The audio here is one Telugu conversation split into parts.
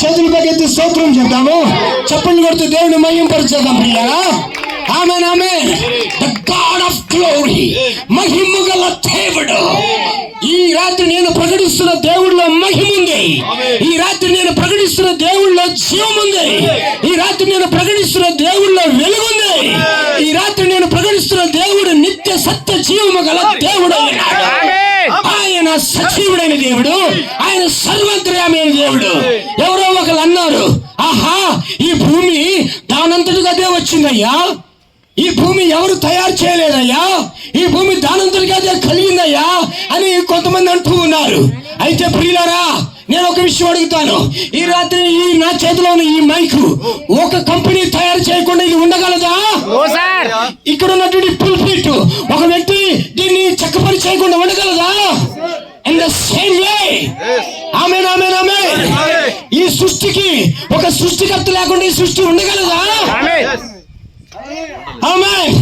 చేతులు పైకెత్తి స్తోత్రం చెప్తాము. చప్పట్లు కొడుతూ దేవుని మహింపరిచేద్దాం ప్రియులారా. ఆమేన్ ఆమేన్. ద గాడ్ ఆఫ్ గ్లోరీ, మహిమ గల దేవుడు. ఈ రాత్రి నేను ప్రకటిస్తున్న దేవుడిలో మహిమ ఉంది. ఈ రాత్రి నేను ప్రకటిస్తున్న దేవుడిలో జీవం ఉంది. ఈ రాత్రి నేను ప్రకటిస్తున్న దేవుడిలో వెలుగుంది. ఈ రాత్రి నేను ప్రకటిస్తున్న దేవుడు నిత్య సత్య జీవము గల దేవుడు. ఆయన సజీవుడైన దేవుడు, ఆయన సర్వత్రయామైన దేవుడు. ఎవరో ఒకరు అన్నారు, ఆహా ఈ భూమి దానంతటిగా అదే వచ్చిందయ్యా, ఈ భూమి ఎవరు తయారు చేయలేదయ్యా, ఈ భూమి దానంతటిగా అదే కలిగిందయ్యా అని కొంతమంది అంటూ ఉన్నారు. అయితే ప్రియులారా, నేను ఒక విషయం అడుగుతాను. ఈ రాత్రి ఈ నా చేతిలో ఉన్న ఈ మైక్ ఒక కంపెనీ తయారు చేయకుండా ఇది ఉండగలదా? ఇక్కడ ఉన్నటువంటి పుల్పిట్ ఒక వ్యక్తి దీన్ని చక్కపని చేయకుండా ఉండగలదా? ఇన్ ద సేమ్ వే ఆమేన్ ఆమేన్ ఆమేన్. ఈ సృష్టికి ఒక సృష్టికర్త లేకుండా ఈ సృష్టి ఉండగలదా? ఆమేన్.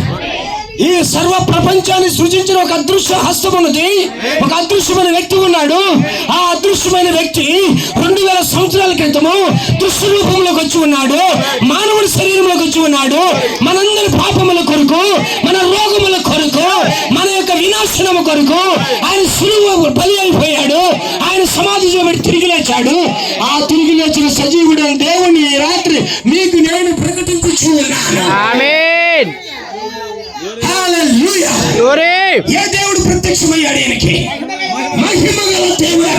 ఈ సర్వ ప్రపంచాన్ని సృజించిన ఒక అదృశ్య హస్తం ఉన్నది, ఒక అదృశ్యమైన వ్యక్తి ఉన్నాడు. ఆ అదృశ్యమైన వ్యక్తి 2000 సంవత్సరాల క్రితము దృశ్య రూపంలోకి వచ్చి ఉన్నాడు, మానవుడి శరీరంలోకి వచ్చి ఉన్నాడు. మనందరి పాపముల కొరకు, మన రోగముల కొరకు, మన యొక్క వినాశనము కొరకు ఆయన శిలువ బలి అయిపోయాడు. ఆయన సమాధి చేయబడి తిరిగి లేచాడు. ఆ తిరిగి లేచిన సజీవుడైన దేవుని ఈ రాత్రి మీకు నేను ప్రకటించుచు ఉన్నాను. ఆమేన్. హల్లెలూయా. ఏ దేవుడు ప్రత్యక్షమయ్యాడు? ఆయనకి మహిమ గల దేవుడు.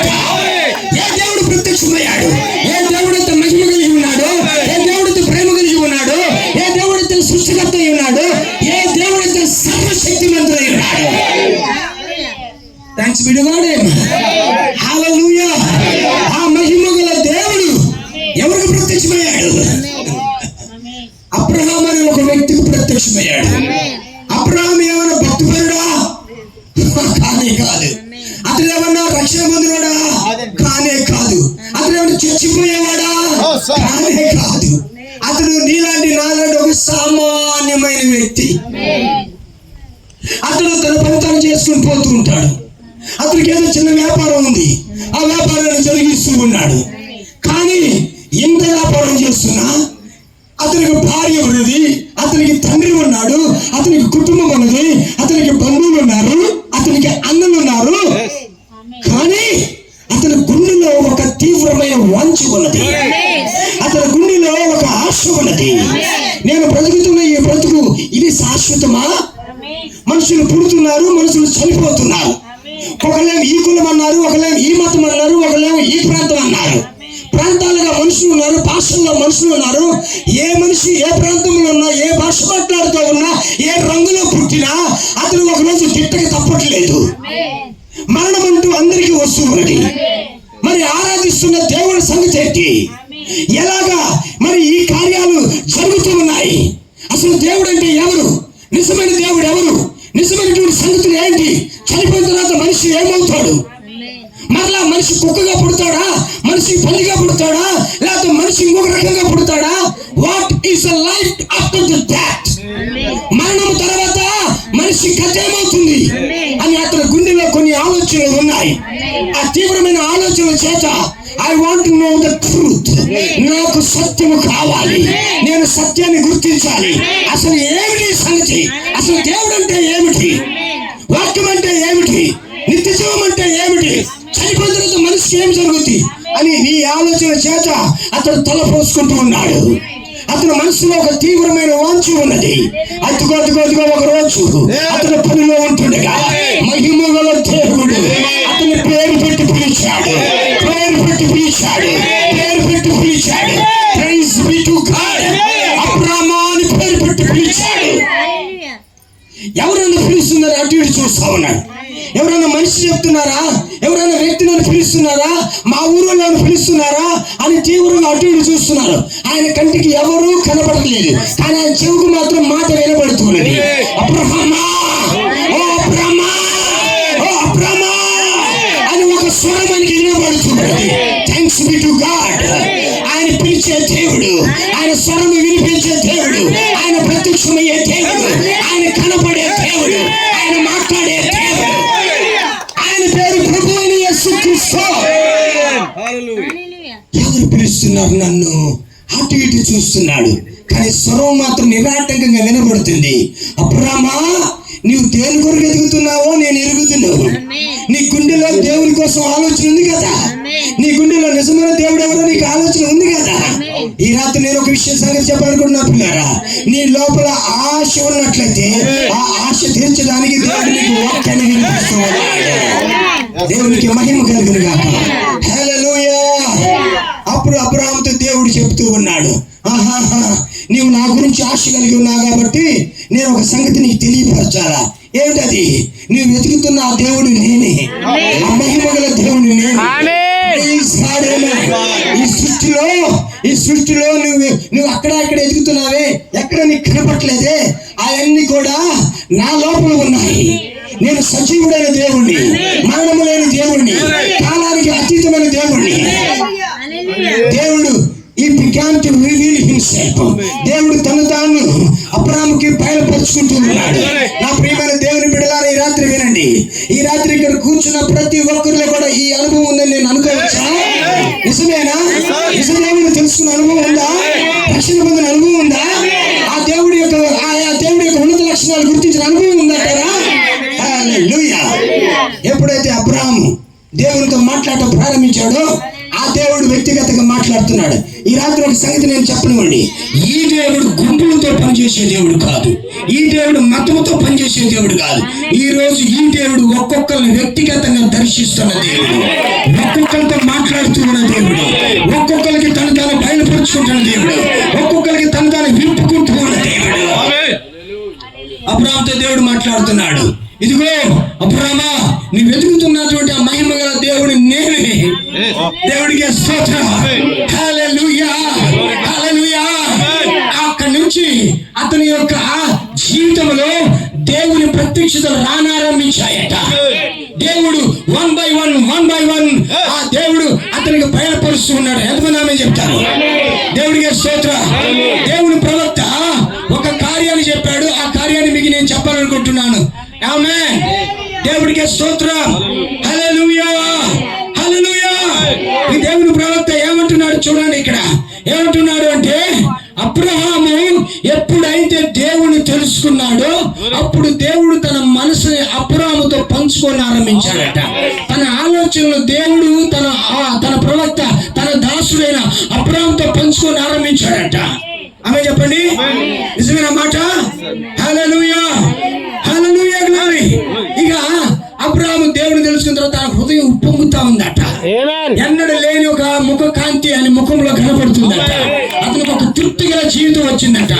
ఏ దేవుడు ప్రత్యక్షమయ్యాడు? ఏ దేవుడైతే మహిమ కలిగి ఉన్నాడు, ఏ దేవుడైతే ప్రేమ కలిగి ఉన్నాడు, ఏ దేవుడైతే సృష్టికర్త అయి ఉన్నాడు, ఏ దేవుడైతే సర్వశక్తిమంతుడై ఉన్నాడు. Thanks be to God. Hallelujah. ఆ మహిమ గల దేవుడు ఎవరికి ప్రత్యక్షమయ్యాడు? అబ్రహాము అనే ఒక వ్యక్తికి ప్రత్యక్షమయ్యాడు. అబ్రహాము ఏమైనా భక్తిపరుడా? కానే కాదు. అతను ఏమన్నా రక్షణ పొందినవాడా? కానే కాదు. అతను ఏమన్నా చచ్చిపోయేవాడా? కానే కాదు. అతను నీలాంటి నాలాంటి ఒక సామాన్యమైన వ్యక్తి. అతను తన పని తను చేసుకుని పోతూ ఉంటాడు. అతనికి ఏదో చిన్న వ్యాపారం ఉంది, ఆ వ్యాపారాన్ని జరిగిస్తూ ఉన్నాడు. కానీ ఎంత వ్యాపారం చేస్తున్నా అతనికి భార్య ఉన్నది, అతనికి తండ్రి ఉన్నాడు, అతనికి కుటుంబం ఉన్నది, అతనికి బంధువులు ఉన్నారు, అతనికి అన్నలు ఉన్నారు. కానీ అతని గుండెలో ఒక తీవ్రమైన వాంఛ ఉన్నది, అతని గుండెలో ఒక ఆశ ఉన్నది. నేను బ్రతుకుతున్న ఈ బ్రతుకు ఇది శాశ్వతమా? మనుషులు పుడుతున్నారు, మనుషులు చనిపోతున్నారు. ఒకళ్ళేమో ఈ కులం అన్నారు, ఒకళ్ళేమో ఈ మతం అన్నారు, ఒకళ్ళేమో ఈ ప్రాంతం అన్నారు. ప్రాంతాలుగా మనుషులు ఉన్నారు, భాషల్లో మనుషులు ఉన్నారు. ఏ మనిషి ఏ ప్రాంతంలో ఉన్నా, ఏ భాష మాట్లాడుతూ ఉన్నా, ఏ రంగులో పుట్టినా అతను ఒకరోజు తిట్టకి తప్పట్లేదు. మరణం అంటూ అందరికీ వస్తూ ఉన్నది. మరి ఆరాధిస్తున్న దేవుడి సంగతి ఏంటి? ఎలాగా మరి ఈ కార్యాలు జరుగుతూ ఉన్నాయి? అసలు దేవుడు అంటే ఎవరు? నిజమైన దేవుడు ఎవరు? నిజమైనటువంటి సంగతులు ఏంటి? చనిపోయిన తర్వాత మనిషి ఏమవుతాడు? మరలా మనిషి కుక్కగా పుడతాడా? మనిషి పల్లిగా పుడతాడా? లేకపోతే మనిషి ఇంకొక రకంగా పుడతాడా? What is the life after the death? మరణం తర్వాత మనిషి కథ ఏమవుతుంది అని అతని గుండెలో కొన్ని ఆలోచనలు ఉన్నాయి. ఆ తీవ్రమైన ఆలోచనల చేత I want to know the truth. నాకు సత్యము కావాలి, నేను సత్యాన్ని గుర్తించాలి. అసలు ఏమిటి సంగతి? అసలు దేవుడు అంటే ఏమిటి? వాక్యం అంటే ఏమిటి? నిత్య జీవం అంటే ఏమిటి? చనిపోయిన తర్వాత మనిషికి ఏమి జరుగుతుంది అని ఈ ఆలోచన చేత అతను తల పోసుకుంటూ ఉన్నాడు. అతని మనసులో ఒక తీవ్రమైన వాంఛ ఉన్నది. అదిగో ఒక రోజు అతని పనిలో ఉంటుండగా మహిమ గల దేవుడు అతని పేరు పెట్టి పిలిచాడు. Praise be to God. Abraham అని పేరు పెట్టి పిలిచాడు. ఎవరైనా పిలుస్తుందని అటు ఇటు చూస్తా ఉన్నాడు. ఎవరైనా మనిషి చెప్తున్నారా? ఎవరైనా వ్యక్తి నన్ను పిలుస్తున్నారా? మా ఊరిలో పిలుస్తున్నారా అని తీవ్రంగా అటు ఇటు చూస్తున్నారు. ఆయన కంటికి ఎవరూ కనపడలేదు, కానీ ఆయన చెవుకు మాత్రం మాట వినబడుతున్నది. అబ్రహామా, ఓ అబ్రహామా, ఓ అబ్రహామా అని ఒక స్వరం ఆయనకి వినబడుతున్నది. Thanks be to God. ఆయన పిలిచే దేవుడు, ఆయన స్వరం వినిపించే దేవుడు, ఆయన ప్రత్యక్షమయ్యే దేవుడు, ఆయన కనపడే దేవుడు, ఆయన మాట్లాడే దేవుడు. ఆయన పేరు ప్రభు అయిన యేసుక్రీస్తు. ఎవరు పిలుస్తున్నారు నన్ను? అటు ఇటు చూస్తున్నాడు, కానీ స్వరం మాత్రం నిరాటంకంగా వినబడుతుంది. అబ్రామా, నీవు దేని కొరకు ఎదుగుతున్నావో నేను ఎరుగుతున్నావు. నీ గుండెలో దేవుని కోసం ఆలోచన ఉంది కదా, నీ గుండెలో నిజమైన దేవుడు ఎవరో నీకు ఆలోచన ఉంది కదా. ఈ రాత్రి నేను ఒక విషయం సంగతి చెప్పాలనుకుంటున్నా పిల్లారా, నీ లోపల ఆశ ఉన్నట్లయితే ఆ ఆశ తీర్చడానికి దేవుడు నీకు వాక్యాన్ని వినిపిస్తూ ఉన్నాడు. దేవునికి మహిమ కలుగును గాక. హల్లెలూయా. అప్పుడు అబ్రాహాముతో దేవుడు చెప్తూ ఉన్నాడు, ఆహాహా, నీవు నా గురించి ఆశ కలిగి ఉన్నావు కాబట్టి నేను ఒక సంగతి నీకు తెలియపరచాలా. ఏమిటది? నువ్వు వెతుకుతున్న ఆ దేవుడు నేనే, ఆ మహిమ గల దేవుడు నేనే. ఈ సృష్టిలో నువ్వు అక్కడ ఎదుగుతున్నావే, ఎక్కడ నీకు కనపట్లేదే, అవన్నీ కూడా నా లోపల ఉన్నాయి. నేను సజీవుడైన దేవుణ్ణి, మరణము లేని దేవుణ్ణి, కాలానికి అతీతమైన దేవుణ్ణి. దేవుడు దేవుడు తను తాను అబ్రాహాముకి బయలుపరుచుకుంటూ ఉన్నాడు. నా ప్రియమైన దేవుని బిడ్డలారా, ఈ రాత్రి వినండి. ఈ రాత్రి ఇక్కడ కూర్చున్న ప్రతి ఒక్కరిలో కూడా ఈ అనుభవం ఉందని నేను అనుకోవచ్చా? నిజమేనా? నిజ దేవుని తెలుసుకున్న అనుభవం ఉందా? రక్షణ పొందిన అనుభవం ఉందా? ఆ దేవుడి యొక్క ఉన్నత లక్షణాలు గుర్తించిన అనుభవం ఉందంటారా? హల్లెలూయా. ఎప్పుడైతే అబ్రాహాము దేవునితో మాట్లాడటం ప్రారంభించాడో ఆ దేవుడు వ్యక్తిగతంగా మాట్లాడుతున్నాడు. ఈ రాత్రి ఒక సంగతి నేను చెప్పనివ్వండి, ఈ దేవుడు గుంపులతో పనిచేసే దేవుడు కాదు, ఈ దేవుడు మతముతో పనిచేసే దేవుడు కాదు. ఈ రోజు ఈ దేవుడు ఒక్కొక్కరిని వ్యక్తిగతంగా దర్శిస్తున్న దేవుడు, ఒక్కొక్కరితో మాట్లాడుతూ ఉన్న దేవుడు, ఒక్కొక్కరికి తను తాను బయలుపరుచుకుంటున్న దేవుడు, ఒక్కొక్కరికి తను తాను విప్పుకుంటూ ఉన్న దేవుడు. అబ్రాహాముతో దేవుడు మాట్లాడుతున్నాడు, ఇదిగో అబ్రామా, నీ వెతుకుతున్నటువంటి ఆ మహిమ గల దేవుడు నేనే. దేవుడికి స్తోత్రం. హల్లెలూయా, హల్లెలూయా. అక్కడి నుంచి అతని యొక్క జీవితంలో దేవుని ప్రత్యక్షతలు రానారంభించాయట. దేవుడు వన్ బై వన్ ఆ దేవుడు అతనికి బయలుపరుస్తూ ఉన్నాడు. ఎంతమంది ఆమె చెప్తారు? దేవుడికి స్తోత్రం. దేవుని ప్రవక్త ఒక కార్యాన్ని చెప్పాడు, ఆ కార్యాన్ని మీకు నేను చెప్పాలనుకుంటున్నాను. ఆమేన్. దేవుడికి స్తోత్రం. హల్లెలూయా, హల్లెలూయా. ఈ దేవుని ప్రవక్త ఏమంటున్నాడు చూడండి. ఇక్కడ ఏమంటున్నాడు అంటే, అబ్రహాము ఎప్పుడైతే దేవుని తెలుసుకున్నాడో అప్పుడు దేవుడు తన మనసుని అబ్రహాముతో పంచుకొని ఆరంభించాడట. తన ఆలోచనలు దేవుడు తన ప్రవక్త తన దాసుడైన అబ్రహాముతో పంచుకొని ఆరంభించాడట. ఆమె చెప్పండి, నిజమైన మాట. హల్లెలూయా, హల్లెలూయా, గ్లోరీ. ఇక అబ్రాహాము దేవుని తెలుసుకున్న తర్వాత తన హృదయం ఉప్పొంగుతా ఉందట. ఎన్నడూ లేని ఒక ముఖ కాంతి అని ముఖంలో కనపడుతుందట. అతనికి ఒక తృప్తి గల జీవితం వచ్చిందట.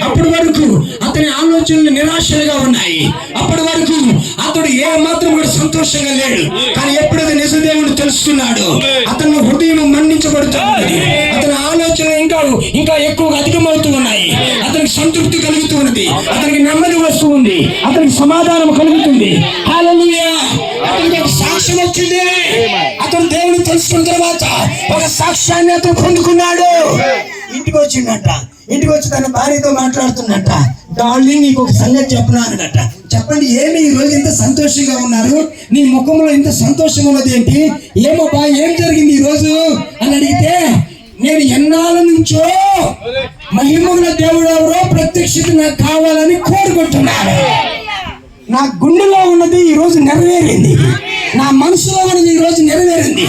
అప్పటి వరకు అతని ఆలోచనలు నిరాశలుగా ఉన్నాయి. అప్పటి వరకు అతడు ఏ మాత్రం కూడా సంతోషంగా లేడు. కానీ ఎప్పుడైతే నిజ దేవుడు తెలుసుకున్నాడు, అతని హృదయం మన్నించబడుతున్నది. అతని ఆలోచనలు ఇంకా ఎక్కువగా అధికమవుతూ ఉన్నాయి. అతనికి సంతృప్తి కలుగుతూ ఉన్నది, అతనికి నెమ్మది వస్తూ ఉంది, అతనికి సమాధానం కలుగుతుంది. హల్లెలూయా. అతనికి ఒక సాక్ష్యం వచ్చింది. అతను దేవుని తెలుసుకున్న తర్వాత ఒక సాక్ష్యాన్ని అతను పొందుకున్నాడు. ఇంటికి వచ్చిందట. ఇంటికి వచ్చి తన భార్యతో మాట్లాడుతున్నట్ట, డార్లింగ్ నీకు ఒక సంగతి చెప్పినానట. చెప్పండి, ఏమి ఈ రోజు ఇంత సంతోషంగా ఉన్నారు? నీ ముఖంలో ఇంత సంతోషం ఉన్నది ఏంటి? ఏమో బా, ఏం జరిగింది ఈ రోజు అని అడిగితే, నేను ఎన్నాళ్ళ నుంచో మహిమగల దేవుడు ఎవరో ప్రత్యక్షత నాకు కావాలని కోరుకుంటున్నాను. నా గుండెలో ఉన్నది ఈ రోజు నెరవేరింది, నా మనసులో ఉన్నది ఈ రోజు నెరవేరింది.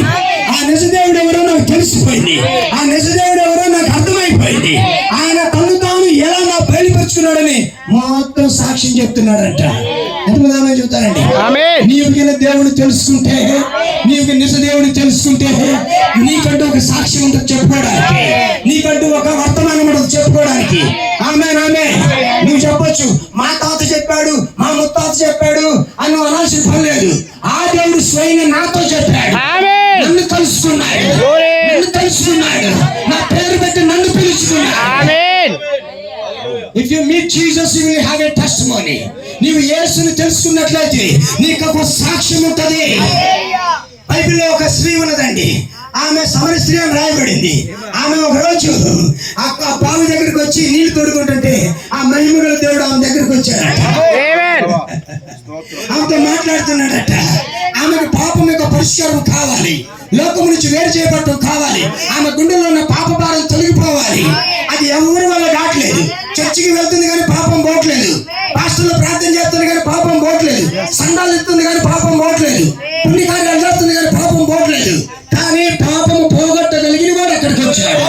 ఆ నిజదేవుడు ఎవరో నాకు తెలిసిపోయింది, ఆ నిజదేవుడు ఎవరో నాకు అర్థమైపోయింది. ఆయన తను తాను ఎలా నా బయలుపరుచుకున్నాడని మొత్తం సాక్ష్యం చెప్తున్నాడంట. ఎంతమంది చెప్తారండి? నీవు దేవుడిని తెలుసుకుంటే, నీవు నిజ దేవుడిని తెలుసుకుంటే నీకంటూ ఒక సాక్ష్యం ఉంటుంది చెప్పుకోవడానికి, నీకంటూ ఒక వర్తమానం ఉంటుంది చెప్పుకోవడానికి. ఆమేన్, ఆమేన్. నువ్వు చెప్పొచ్చు, మా తాత చెప్పాడు, మా ముత్తాత చెప్పాడు అని నువ్వు అనాల్సిన పని లేదు. ఆ దేవుడు స్వయంగా నాతో చెప్పాడు, నన్ను తెలుసుకున్నాడు, నా పేరు పెట్టి నన్ను పిలుచుకున్నాడు. If you meet Jesus, you will have a testimony. నీవు యేసుని తెలుసుకున్నట్లయితే నీకు ఒక సాక్ష్యం ఉంటుంది. బైబిల్లో ఒక స్త్రీ ఉన్నదండి, ఆమె సమర స్త్రీ అని రాయబడింది. ఆమె ఒక రోజు ఆ బావి దగ్గరికి వచ్చి నీళ్లు తోడుకుంటుంటే ఆ మహిమగల దేవుడు ఆమె దగ్గరికి వచ్చాడట. ఆమెతో మాట్లాడుతున్నాడట. ఆమె ఆమెకు పాపం యొక్క పరిష్కారం కావాలి, లోకం నుంచి వేరు చేయబడటం కావాలి, ఆమె గుండెలో ఉన్న పాప భారం తొలగిపోవాలి. అది ఎవరి వల్ల కావట్లేదు. చర్చికి వెళ్తుంది కానీ పాపం పోవట్లేదు, పాస్టర్లు ప్రార్థన చేస్తుంది కానీ పాపం పోవట్లేదు, సంఘాలు ఇస్తుంది కానీ పాపం పోవట్లేదు, పుణ్యకార్యాలు చేస్తుంది కానీ పాపం పోవట్లేదు. కానీ పాపము పోగొట్టగలిగిన వాడు అక్కడికి వచ్చాడు,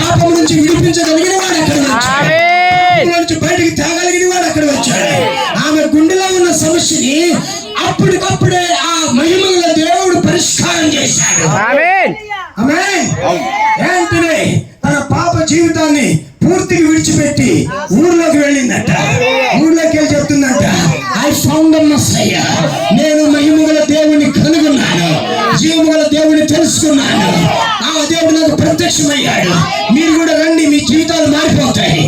పాపం నుంచి విడిపించగలిగిన వాడు అక్కడికి వచ్చాడు, నుంచి బయటికి తేగలిగిన వాడు అక్కడ వచ్చాడు. ఆమె గుండెలో ఉన్న సమస్యని అప్పటికప్పుడే ఆ మహిమగల దేవుడు పరిష్కారం చేశాడు. వెంటనే తన పాప జీవితాన్ని పూర్తిగా విడిచిపెట్టి ఊర్లోకి వెళ్ళిందట. ఊర్లోకి వెళ్ళి చెప్తుందంట, ఐ ఫౌండ్ ద మెస్సయ్య, నేను మహిమగల దేవుని కనుగొన్నాను, జీవముగల దేవుని తెలుసుకున్నాను, ఆ దేవుడు నాకు ప్రత్యక్షమయ్యాడు, మీరు కూడా రండి, మీ జీవితాలు మారిపోతాయి.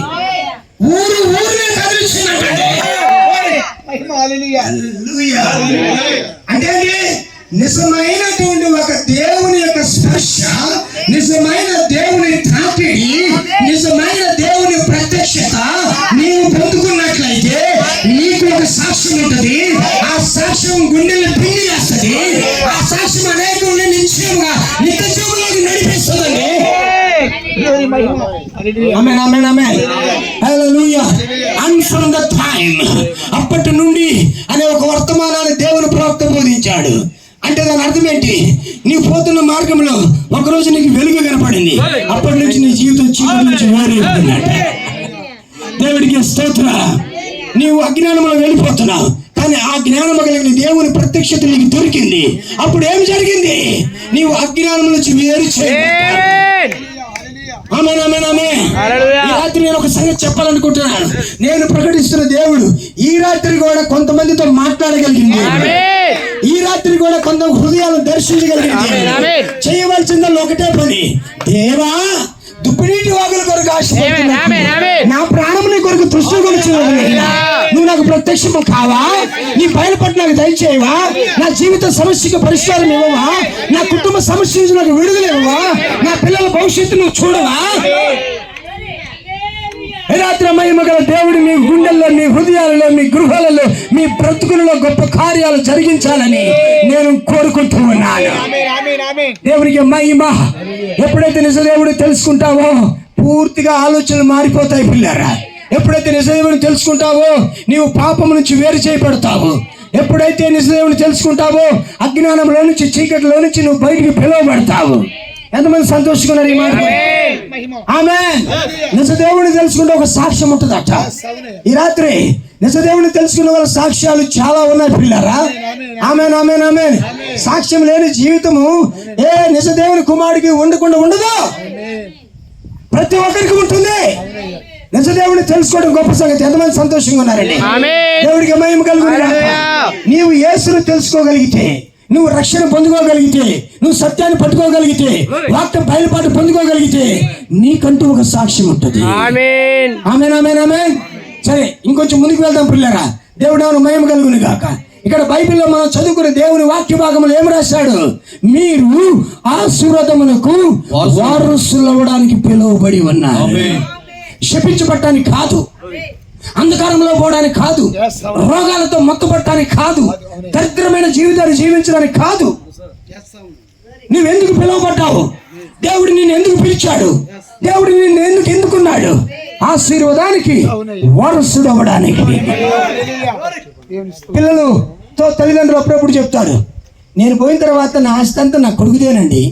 ఊరినే కదిలించిందంటే అంటే నిజమైనటువంటి ఒక దేవుని యొక్క స్పర్శ, నిజమైన దేవుని తాకిడి, నిజమైన దేవుని ప్రత్యక్షత నీవు పొందుకున్నట్లయితే నీకు ఒక సాక్ష్యం ఉంటుంది. ఆ సాక్ష్యం గుండెలు పిండి వేస్తుంది, ఆ సాక్ష్యం అనేకుల్ని నిశ్చయంగా నిత్య జీవంలోకి నడిపిస్తుందండి. అప్పటి నుండి అనే ఒక వర్తమానాన్ని దేవుని ప్రవక్త బోధించాడు. అంటే దాని అర్థం ఏంటి? నీవు పోతున్న మార్గంలో ఒకరోజు నీకు వెలుగు కనపడింది, అప్పటి నుంచి నీ జీవితం చీకటి నుంచి వేరైపోతున్నట్ట. దేవుడికి స్తోత్ర. నీవు అజ్ఞానంలో వెళ్ళిపోతున్నావు, కానీ ఆ జ్ఞానం కలిగిన దేవుని ప్రత్యక్షత నీకు దొరికింది. అప్పుడు ఏం జరిగింది? నీవు అజ్ఞానం నుంచి వేరు చేయాలి. ఈ రాత్రి నేను ఒక సంగతి చెప్పాలనుకుంటున్నాను. నేను ప్రకటిస్తున్న దేవుడు ఈ రాత్రి కూడా కొంతమందితో మాట్లాడగలిగింది, ఈ రాత్రి కూడా కొంత హృదయాలను దర్శించగలిగింది. చేయవలసిందల్లా ఒకటే పని, దేవా దుప్పినీటి వాగుల కొరకు ఆశపడుతున్నా, నా ప్రాణం నీ కొరకు తృష్ణ కొలుచు, నువ్వు నాకు ప్రత్యక్షము కావా, నీ బయలుపడి నాకు దయచేయవా, నా జీవిత సమస్యకు పరిష్కారం ఇవ్వవా, నా కుటుంబ సమస్య నుంచి నాకు విడుదల ఇవ్వవా, నా పిల్లల భవిష్యత్తు నువ్వు చూడవా. రాత్రి మహిమగల దేవుడు మీ గుండెల్లో, మీ హృదయాలలో, మీ గృహాలలో, మీ బ్రతుకులలో గొప్ప కార్యాలు జరిగించాలని నేను కోరుకుంటూ ఉన్నాను. దేవునికి మహిమ. ఎప్పుడైతే నిజ దేవుడు తెలుసుకుంటావో పూర్తిగా ఆలోచనలు మారిపోతాయి పిల్లరా. ఎప్పుడైతే నిజ దేవుడు తెలుసుకుంటావో నీవు పాపం నుంచి వేరు చేయబడతావు. ఎప్పుడైతే నిజ దేవుడు తెలుసుకుంటావో అజ్ఞానంలో నుంచి, చీకటిలో నుంచి నువ్వు బయటికి పిలువబడతావు. ఎంతమంది సంతోషిస్తున్నారు ఈ మాట? ఆమేన్. నిజ దేవుడిని తెలుసుకుంటే ఒక సాక్ష్యం ఉంటుందట. ఈ రాత్రి నిజ దేవుడిని తెలుసుకున్న వాళ్ళ సాక్ష్యాలు చాలా ఉన్నాయి పిల్లరా. ఆమేన్, ఆమేన్, ఆమేన్. సాక్ష్యం లేని జీవితము ఏ నిజ దేవుని కుమారుడికి ఉండకుండా ఉండదు, ప్రతి ఒక్కరికి ఉంటుంది. నిజ దేవుడిని తెలుసుకోవడం గొప్ప సంగతి. ఎంతమంది సంతోషంగా ఉన్నారండి? దేవుడికి మహిమ కలుగును. నీవు యేసును తెలుసుకోగలిగితే, నువ్వు రక్షణ పొందుకోగలిగితే, నువ్వు సత్యాన్ని పట్టుకోగలిగితే, వాక్యం బయలుపాటు పొందుకోగలిగితే నీకంటూ ఒక సాక్ష్యం ఉంటుంది. ఆమేన్, ఆమేన్, ఆమేన్, ఆమేన్. సరే, ఇంకొంచెం ముందుకు వెళ్దాం పిల్లరా. దేవుడు మహిమ కలుగును గాక. ఇక్కడ బైబిల్లో మనం చదువుకునే దేవుని వాక్య భాగంలో ఏం రాశాడు? మీరు ఆశీర్వాదమునకు వారసులవ్వడానికి పిలువబడి ఉన్నారు. శపించబడటానికి కాదు, అంధకారంలో పోవడానికి కాదు, రోగాలతో మొత్తపడటానికి కాదు, దరిద్రమైన జీవితాన్ని జీవించడానికి కాదు. నువ్వెందుకు పిలువబడ్డావు? దేవుడు నిన్ను ఎందుకు పిలిచాడు? దేవుడు నిన్ను ఎందుకు ఎన్నుకున్నాడు? ఆశీర్వాదానికి వారసుడు అవ్వడానికి. పిల్లలతో తల్లిదండ్రులు అప్పుడప్పుడు చెప్తారు, నేను పోయిన తర్వాత నా ఆస్తి అంతా నా కొడుకుదేనండి,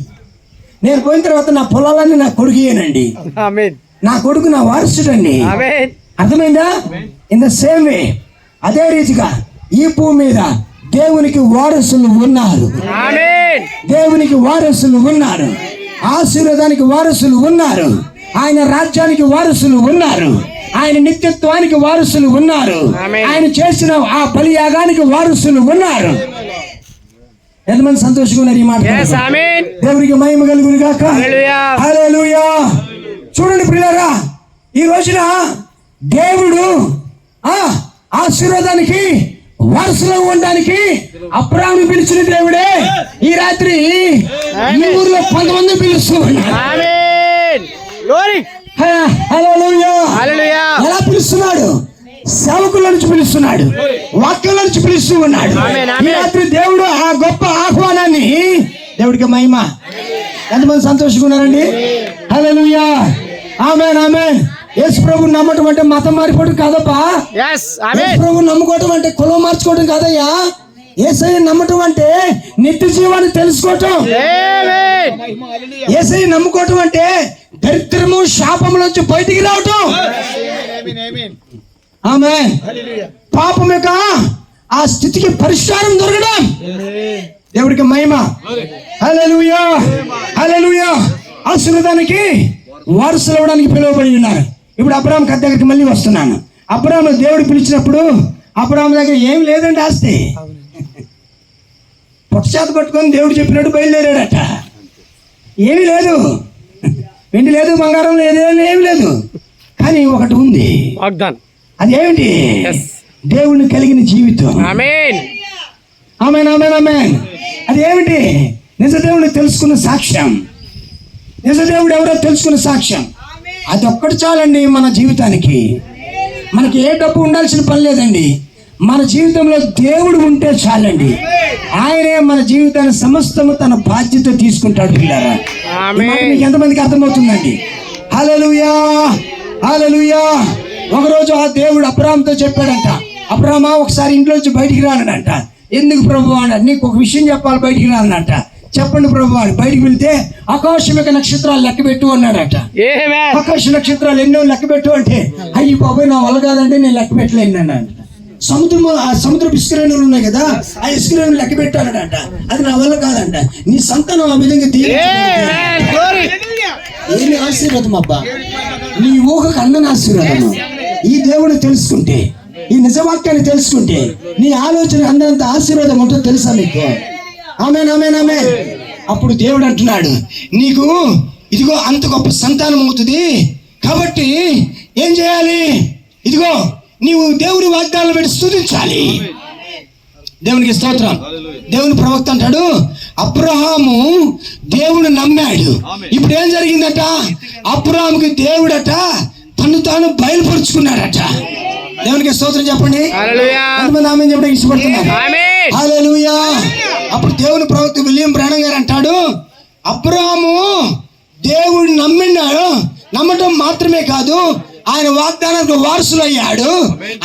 నేను పోయిన తర్వాత నా పొలాలన్నీ నా కొడుకుయేనండి, నా కొడుకు నా వారసుడండి. అర్థమైందా? ఇన్ ద సేమ్ వే, అదే రీతిగా ఈ భూమి మీద దేవునికి వారసులు ఉన్నారు, దేవునికి వారసులు ఉన్నారు, ఆశీర్వాదానికి వారసులు ఉన్నారు, ఆయన రాజ్యానికి వారసులు ఉన్నారు, ఆయన నిత్యత్వానికి వారసులు ఉన్నారు, ఆయన చేసిన ఆ బలియాగానికి వారసులు ఉన్నారు. ఎంతమంది సంతోషంగా ఉన్నారు ఈ మాట? దేవునికి మహిమ కలుగును గాక. హల్లెలూయా. చూడండి ప్రియులారా, ఈ రోజున దేవుడు ఆశీర్వాదానికి వారసులో ఉండడానికి అబ్రాహామును పిలిచిన దేవుడే ఈ రాత్రి ఈ ఊర్లో 10 మంది పిలుస్తూ ఉన్నారు. ఎలా పిలుస్తున్నాడు? సేవకుల నుంచి పిలుస్తున్నాడు, వాక్యాల నుంచి పిలుస్తూ ఉన్నాడు. ఈ రాత్రి దేవుడు ఆ గొప్ప ఆహ్వానాన్ని, దేవుడికి మహిమ. ఎంతమంది సంతోషంగా ఉన్నారండి? హల్లెలూయా, ఆమేన్, ఆమేన్. యేసు ప్రభువుని నమ్మటం అంటే మతం మారిపోవడం కాదప్పా. యేసు ప్రభువుని నమ్ముకోవటం అంటే కులం మార్చుకోవడం కాదయ్యా. యేసయ్యని నమ్మటం అంటే నిత్య జీవాన్ని తెలుసుకోవటం. యేసయ్యని నమ్ముకోవటం అంటే దరిద్రము శాపములోంచి బయటికి రావటం. ఆమేన్. పాపం యొక్క ఆ స్థితికి పరిష్కారం దొరకడం. దేవుడికి మహిమ. హల్లెలూయా, హల్లెలూయా. ఆశీర్వాదానికి వారసులు అవ్వడానికి పిలువబడి ఉన్నారు. ఇప్పుడు అబ్రాహాం కథ దగ్గరికి మళ్ళీ వస్తున్నాను. అబ్రాహాం దేవుడు పిలిచినప్పుడు అబ్రాహాం దగ్గర ఏం లేదండి, ఆస్తి. పొట్టచేత పట్టుకొని దేవుడు చెప్పినట్టు బయలుదేరాడట. ఏమీ లేదు, వెండి లేదు, బంగారం లేదు, ఏమి లేదు. కానీ ఒకటి ఉంది, అదేమిటి? దేవుడిని కలిగిన జీవితం. ఆమేన్, ఆమేన్, ఆమేన్. అదేమిటి? నిజ దేవుడిని తెలుసుకున్న సాక్ష్యం. నిజ దేవుడు ఎవరో తెలుసుకున్న సాక్ష్యం. అది ఒక్కటి చాలండి మన జీవితానికి. మనకి ఏ డబ్బు ఉండాల్సిన పని లేదండి. మన జీవితంలో దేవుడు ఉంటే చాలండి. ఆయనే మన జీవితాన్ని సమస్తము తన బాధ్యత తీసుకుంటాడు. పిల్లారా, మీకు ఎంతమందికి అర్థమవుతుందండి? హల్లెలూయా, హల్లెలూయా. ఒకరోజు ఆ దేవుడు అబ్రాహాముతో చెప్పాడంట, అబ్రామా ఒకసారి ఇంట్లోంచి బయటికి రానంట. ఎందుకు ప్రభు అన్నాడు. నీకు ఒక విషయం చెప్పాలి, బయటికి రానంట. చెప్పండి ప్రభు అని. బయటికి వెళ్తే ఆకాశం యొక్క నక్షత్రాలు లెక్క పెట్టు అన్నాడట. ఆకాశ నక్షత్రాలు ఎన్నో లెక్క పెట్టు అంటే, అయ్యి బాబాయ్ నా వల్ల కాదంటే నేను లెక్క పెట్టలేను అన్నాడు. సముద్రపు ఇసుకరేణులు ఉన్నాయి కదా, ఆ ఇసుకరేణులు లెక్క పెట్టాడట. అది నా వల్ల కాదంట. నీ సంతానం ఆ విధంగా ఏమి ఆశీర్వాదం అబ్బా, నీ ఊహకు అందని ఆశీర్వాదం. ఈ దేవుడు తెలుసుకుంటే, ఈ నిజవాక్యాన్ని తెలుసుకుంటే నీ ఆలోచన అందంత ఆశీర్వాదం ఉంటుందో తెలుసా మీకు? ఆమేన్, ఆమేన్, ఆమేన్. అప్పుడు దేవుడు అంటున్నాడు, నీకు ఇదిగో అంత గొప్ప సంతానం అవుతుంది కాబట్టి ఏం చేయాలి? ఇదిగో నీవు దేవుని వాగ్దానాలు పెట్టి స్తుతించాలి. దేవునికి స్తోత్రం. దేవుని ప్రవక్త అంటాడు, అబ్రహాము దేవుని నమ్మాడు. ఇప్పుడు ఏం జరిగిందట? అబ్రహాముకి దేవుడట తను తాను బయలుపరుచుకున్నాడట. దేవునికి స్తోత్రం చెప్పండి. ఆమేన్ చెప్పడానికి ఇష్టపడుతున్నారు. హల్లెలూయా. అప్పుడు దేవుని ప్రవక్త విలియం బ్రానమ్ గారు అంటాడు, అబ్రహాము దేవుడిని నమ్మినాడు. నమ్మటం మాత్రమే కాదు, ఆయన వాగ్దానానికి వారసులు అయ్యాడు.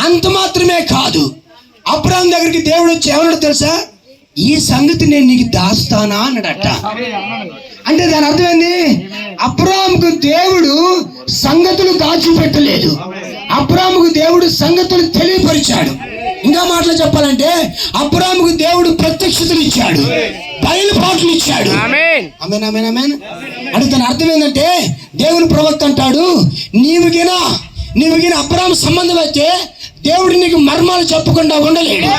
అంత మాత్రమే కాదు, అబ్రహాం దగ్గరికి దేవుడు వచ్చి ఏమన్నాడు తెలుసా? ఈ సంగతి నేను నీకు దాస్తానా అన్నాడట. అంటే దాని అర్థం ఏంది? అబ్రహాముకు దేవుడు సంగతులు దాచిపెట్టలేదు, అబ్రహాముకు దేవుడు సంగతులు తెలియపరిచాడు. ఇంకా మాటలు చెప్పాలంటే అబ్రహాముకు దేవుడు ప్రత్యక్షతలు ఇచ్చాడు, బయలుపాట్లు ఇచ్చాడు. ఆమేన్, ఆమేన్, ఆమేన్. అంటే దాని అర్థం ఏంటంటే దేవుని ప్రవక్త అంటాడు, నీవుగిన అబ్రహాము సంబంధం అయితే దేవుడు నీకు మర్మాలు చెప్పకుండా ఉండలేడు.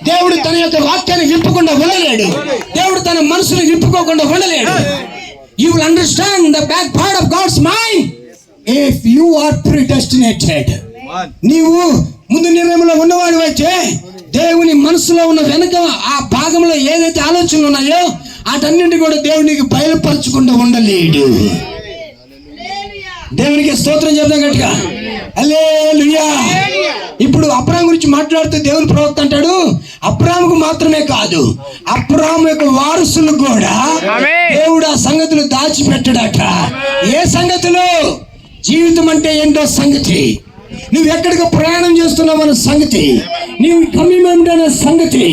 దేవుడు తన యొక్క వాక్యాన్ని విప్పకుండా ఉండలేడు. దేవుడు తన మనసును విప్పుకోకుండా ఉండలేడు. You will understand the back part of God's mind if you are predestinated. నీవు ముందు నిర్ణయంలో ఉన్నవాడు అయితే దేవుని మనసులో ఉన్న వెనుక ఆ భాగంలో ఏదైతే ఆలోచనలు ఉన్నాయో వాటన్నింటి కూడా దేవుడు నీకు బయలుపరచకుండా ఉండలేడు. దేవునికి స్తోత్రం చెప్తాం గట్టిగా. హల్లెలూయా. ఇప్పుడు అబ్రహాం గురించి మాట్లాడుతూ దేవుని ప్రవక్త అంటాడు, అబ్రహాముకు మాత్రమే కాదు, అబ్రహాము యొక్క వారసులు కూడా దేవుడు ఆ సంగతులు దాచిపెట్టాడట. ఏ సంగతులు? జీవితం అంటే ఏంటో సంగతి, నువ్వు ఎక్కడికి ప్రయాణం చేస్తున్నావు అన్న సంగతి, నీవు కమిట్మెంట్ అనే సంగతి.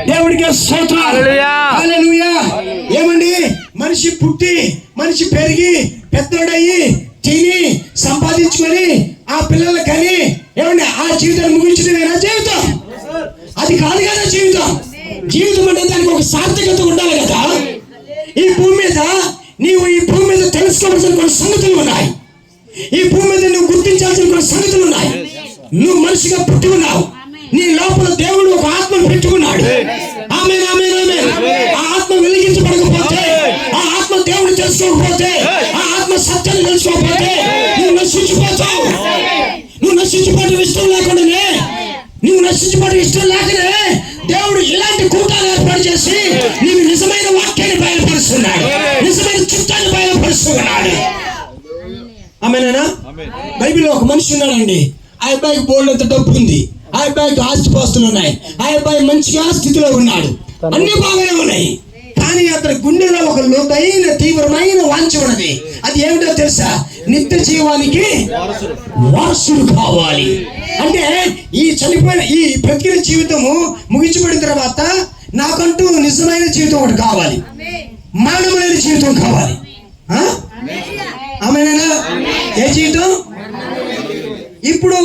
దేవుడికి స్తోత్రం. హల్లెలూయా. ఏమండి, మనిషి పుట్టి మనిషి పెరిగి పెద్దోడయ్యి తిని సంపాదించుకొని ఆ పిల్లలు కని ఏమండి ఆ జీవితాన్ని ముగించడమేనా జీవితం? అది కాదు కదా జీవితం. జీవితం అంటే దానికి ఒక సార్థకత ఉండాలి కదా. ఈ భూమి మీద తెలుసుకోవాల్సిన కొన్ని సంగతులు ఉన్నాయి. ఈ భూమి మీద నువ్వు గుర్తించాల్సిన కొన్ని సంగతులు ఉన్నాయి. నువ్వు మనిషిగా పుట్టి ఉన్నావు, నీ లోపల దేవుడు ఒక ఆత్మను పెట్టుకున్నాడు. ఆమేన్, ఆమేన్, ఆమేన్. ఆ ఆత్మ వెలిగించబడకపోతే, ఆ ఆత్మ దేవుడు తెలుసుకోకపోతే, ఆ ఆత్మ సత్యాన్ని తెలుసుకోకపోతే నువ్వు నశించిపోతావు. నువ్వు నశించిపోవడం ఇష్టం లేకుండానే, నువ్వు నశించిపోవడం ఇష్టం లేకనే దేవుడు ఇలాంటి కూటాలు ఏర్పాటు చేసి నీకు నిజమైన వాక్యాన్ని బయలుపరుస్తున్నాడు, నిజమైన చిత్తాన్ని బయలుపరుస్తున్నాడు. ఆమేనా? బైబిల్లో ఒక మనిషి ఉన్నాడండి, ఆ అబ్బాయికి బోల్డంత డబ్బు ఉంది, ఆ అబ్బాయికి ఆస్తిపాస్తులు ఉన్నాయి, ఆ అబ్బాయి మంచిగా స్థితిలో ఉన్నాడు, అన్ని బాగానే ఉన్నాయి. కానీ అతని గుండెలో ఒక లోతైన తీవ్రమైన వాంఛ ఉన్నది. అది ఏమిటో తెలుసా? నిత్య జీవానికి వారసుడు కావాలి. అంటే ఈ చనిపోయిన ఈ బ్రతికిన జీవితము ముగించబడిన తర్వాత నాకంటూ నిజమైన జీవితం ఒకటి కావాలి, మరణమైన జీవితం కావాలి. ఆమేనా? ఏ జీవితం? ఇప్పుడు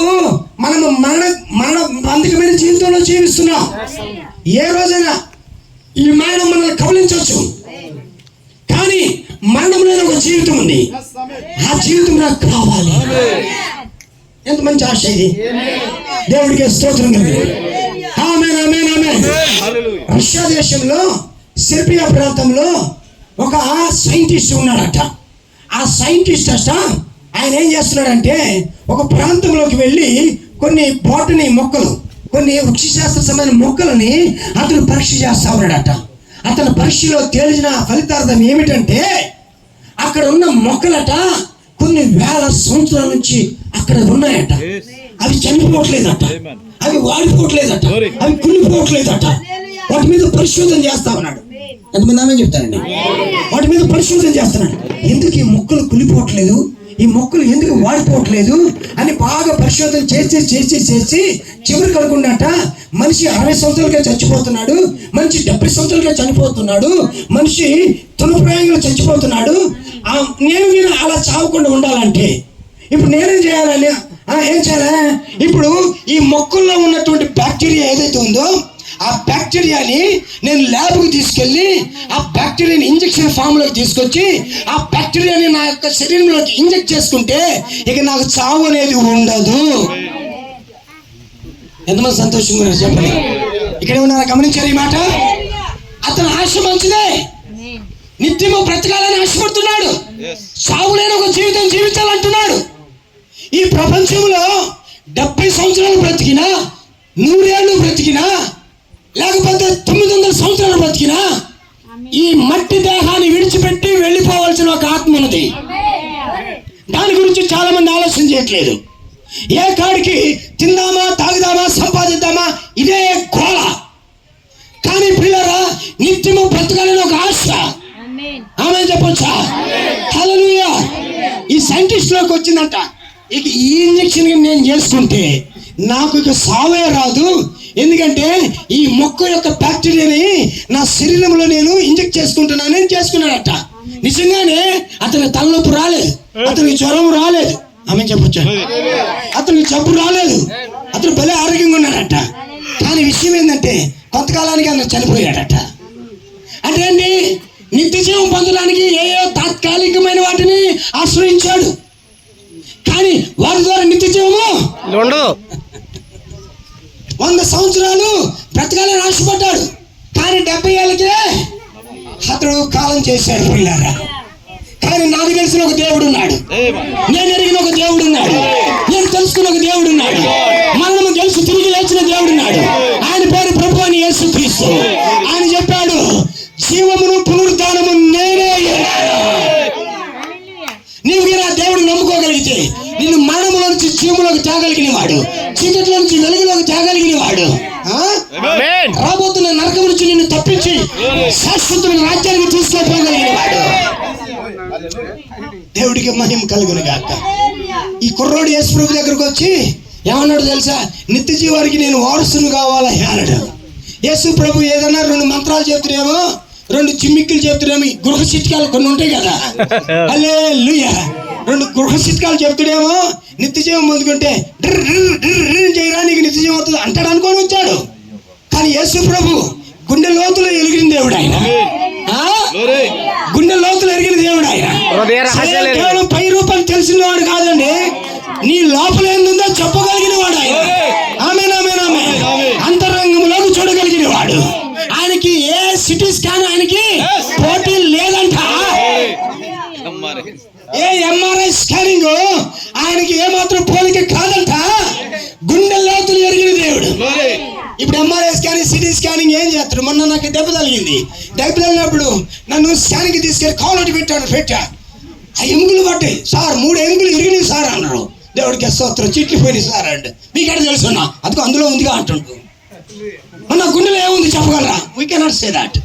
మనము మరణ బంధకమైన జీవితంలో జీవిస్తున్నాం. ఏ రోజైనా ఈ మరణం మనల్ని కబలించవచ్చు, కానీ మరణం లేని ఒక జీవితం ఉంది. ఆ జీవితం నాకు కావాలి. ఎంత మంచి ఆశ ఇది! దేవుడికి స్తోత్రం కలిగింది. ఆమేన్, ఆమేన్, ఆమేన్. రష్యా దేశంలో సెర్బియా ప్రాంతంలో ఒక సైంటిస్ట్ ఉన్నాడట. ఆ సైంటిస్ట్ ఆయన ఏం చేస్తున్నాడంటే ఒక ప్రాంతంలోకి వెళ్ళి కొన్ని బోటనీ మొక్కలు, కొన్ని వృక్షశాస్త్ర సంబంధించిన మొక్కలని అతను పరీక్ష చేస్తా ఉన్నాడట. అతని పరీక్షలో తేలిన ఫలితార్థం ఏమిటంటే అక్కడ ఉన్న మొక్కలట కొన్ని వేల సంవత్సరాల నుంచి అక్కడ ఉన్నాయట. అవి చనిపోవట్లేదట, అవి వాడిపోవట్లేదట, అవి కుళ్ళిపోవట్లేదట. వాటి మీద పరిశోధన చేస్తా ఉన్నాడు. ఎంతమంది ఆమె చెప్తారండి? వాటి మీద పరిశోధన చేస్తున్నాడు. ఎందుకు ఈ మొక్కలు కుళ్ళిపోవట్లేదు, ఈ మొక్కలు ఎందుకు వాడిపోవట్లేదు అని బాగా పరిశోధన చేసి చేసి చేసి చివరికి అనుకున్నట మనిషి 60 సంవత్సరాలకే చచ్చిపోతున్నాడు, మనిషి 70 సంవత్సరాలకే చనిపోతున్నాడు, మనిషి తృణప్రాయంగా చచ్చిపోతున్నాడు. నేను అలా చావకుండా ఉండాలంటే ఇప్పుడు నేనేం చేయాలని? ఏం చేయాలి? ఇప్పుడు ఈ మొక్కల్లో ఉన్నటువంటి బ్యాక్టీరియా ఏదైతే ఉందో ఆ బ్యాక్టీరియాని నేను ల్యాబ్కి తీసుకెళ్ళి ఆ బ్యాక్టీరియాని ఇంజెక్షన్ ఫామ్లోకి తీసుకొచ్చి ఆ బ్యాక్టీరియాని నా యొక్క శరీరంలోకి ఇంజెక్ట్ చేసుకుంటే ఇక నాకు చావు అనేది ఉండదు. ఎంతమంది సంతోషంగా ఉన్నారు చెప్పండి? ఇక్కడ ఉన్నారా? గమనించారు ఈ మాట? అతను ఆశ మంచిదే, నిత్యము బ్రతకాలని ఆశపడుతున్నాడు, చావు లేని ఒక జీవితం జీవించాలంటున్నాడు. ఈ ప్రపంచంలో 70 సంవత్సరాలు బ్రతికినా, 100 ఏళ్ళు బ్రతికినా, లేకపోతే 900 సంవత్సరాలు బ్రతికినా ఈ మట్టి దేహాన్ని విడిచిపెట్టి వెళ్ళిపోవాల్సిన ఒక ఆత్మ ఉన్నది. దాని గురించి చాలా మంది ఆలోచన చేయట్లేదు. ఏ కాడికి తిందామా, తాగుదామా, సంపాదిద్దామా, ఇదే గోళ. కానీ పిల్లరా, నిత్యము బ్రతకాలని ఒక ఆశ. ఆమె చెప్పొచ్చా? హల్లెలూయా. ఈ సైంటిస్ట్ లోకి వచ్చిందంట, ఇక ఈ ఇంజక్షన్ నేను చేసుకుంటే నాకు ఇక సావే రాదు, ఎందుకంటే ఈ మొక్క యొక్క బ్యాక్టీరియాని నా శరీరంలో నేను ఇంజెక్ట్ చేసుకుంటున్నానని చేసుకున్నాడట. నిజంగానే అతనికి తలనొప్పి రాలేదు, అతనికి జ్వరం రాలేదు. ఆమె చెప్పొచ్చా? అతనికి జబ్బు రాలేదు, అతను భలే ఆరోగ్యంగా ఉన్నాడట. కానీ విషయం ఏంటంటే కొంతకాలానికి అతను చనిపోయాడట. అంటే అండి, నిత్య జీవం పొందడానికి ఏయో తాత్కాలికమైన వాటిని ఆశ్రయించాడు, కానీ వారి ద్వారా నిత్య జీవము ఉండదు. 100 సంవత్సరాలు బ్రతకాలని ఆశపడ్డాడు, కానీ 70 ఏళ్ళకే అతడు కాలం చేశాడు పిల్లారా. కానీ నాకు తెలిసిన ఒక దేవుడు ఉన్నాడు, నేను ఎరిగిన ఒక దేవుడు ఉన్నాడు, నేను తెలుసుకున్న ఒక దేవుడు ఉన్నాడు, మనము తెలుసు తిరిగి లేచిన దేవుడు ఉన్నాడు. ఆయన పేరు ప్రభు అని యేసుక్రీస్తు. ఆయన చెప్పాడు, జీవమును పునరుద్ధానము నేనే. నీవు నా దేవుడు నమ్ముకోగలిగితే నిన్ను మరణములో నుంచి జీవములోకి తేగలిగిన వాడు, చీకటిలో నుంచి వెలుగులోకి తేగలిగిన వాడు, రాబోతున్న నరకం నుంచి నిన్ను తప్పించి శాశ్వతమైన రాజ్యానికి తీసుకెళ్ళిపోగలిగిన వాడు. దేవుడికి మహిమ కలుగును గాక. ఈ కుర్రోడు యేసు ప్రభు దగ్గరకు వచ్చి ఏమన్నాడు తెలుసా? నిత్య జీవానికి నేను వారసును కావాలా అన్నాడు. యేసు ప్రభు ఏదన్నా 2 మంత్రాలు చెప్తున్నామో, 2 చిమ్మిక్కులు చెప్తున్నామో, గృహ చిట్కాలు కొన్ని ఉంటాయి కదా, హల్లెలూయా, 2 గృహ చిట్కాలు చెప్తాడేమో, నిత్య జీవం పొందుకుంటే చేయరా నీకు నిత్య జీవం అవుతుంది అంటాడు అనుకొని వచ్చాడు. కానీ యేసు ప్రభు గుండె లోతులో ఎలిగిన దేవుడు ఆయన, గుండె లోతులు ఎరిగిన దేవుడు ఆయన. కేవలం పై రూపాయలు తెలిసిన వాడు కాదండి, నీ లోపల ఏందో చెప్పగలిగిన వాడు ఆయన. ఆమేన్, ఆమేన్, ఆమేన్. అంతరంగంలోకి చూడగలిగిన వాడు. ఆయనకి ఏ సిటీ స్కాన్ ఆయనకి పోటీ లేదంట, ఏ ఎంఆర్ఐ స్కానింగ్ ఆయనకి ఏమాత్రం పోలిక కాదంట. గుండె లోతులు ఎరిగిన దేవుడు. ఇప్పుడు ఎంఆర్ఐ స్కానింగ్, సిటీ స్కానింగ్ ఏం చేస్తారు? మొన్న నాకు దెబ్బ తగిలినప్పుడు నన్ను స్కానింగ్ తీసుకెళ్ళి కాలటి పెట్టా. ఆ ఎముకలు పట్టాయి సార్, 3 ఎముకలు ఇరిగినాయి సార్ అన్నారు. దేవుడికి స్తోత్రం. చిట్లు పోయినాయి సార్ అంటే మీకెక్కడ తెలుసున్నా అదిగో అందులో ఉందిగా అంటుండు. మన గుండెలో ఏముంది చెప్పగలరా? We cannot say that.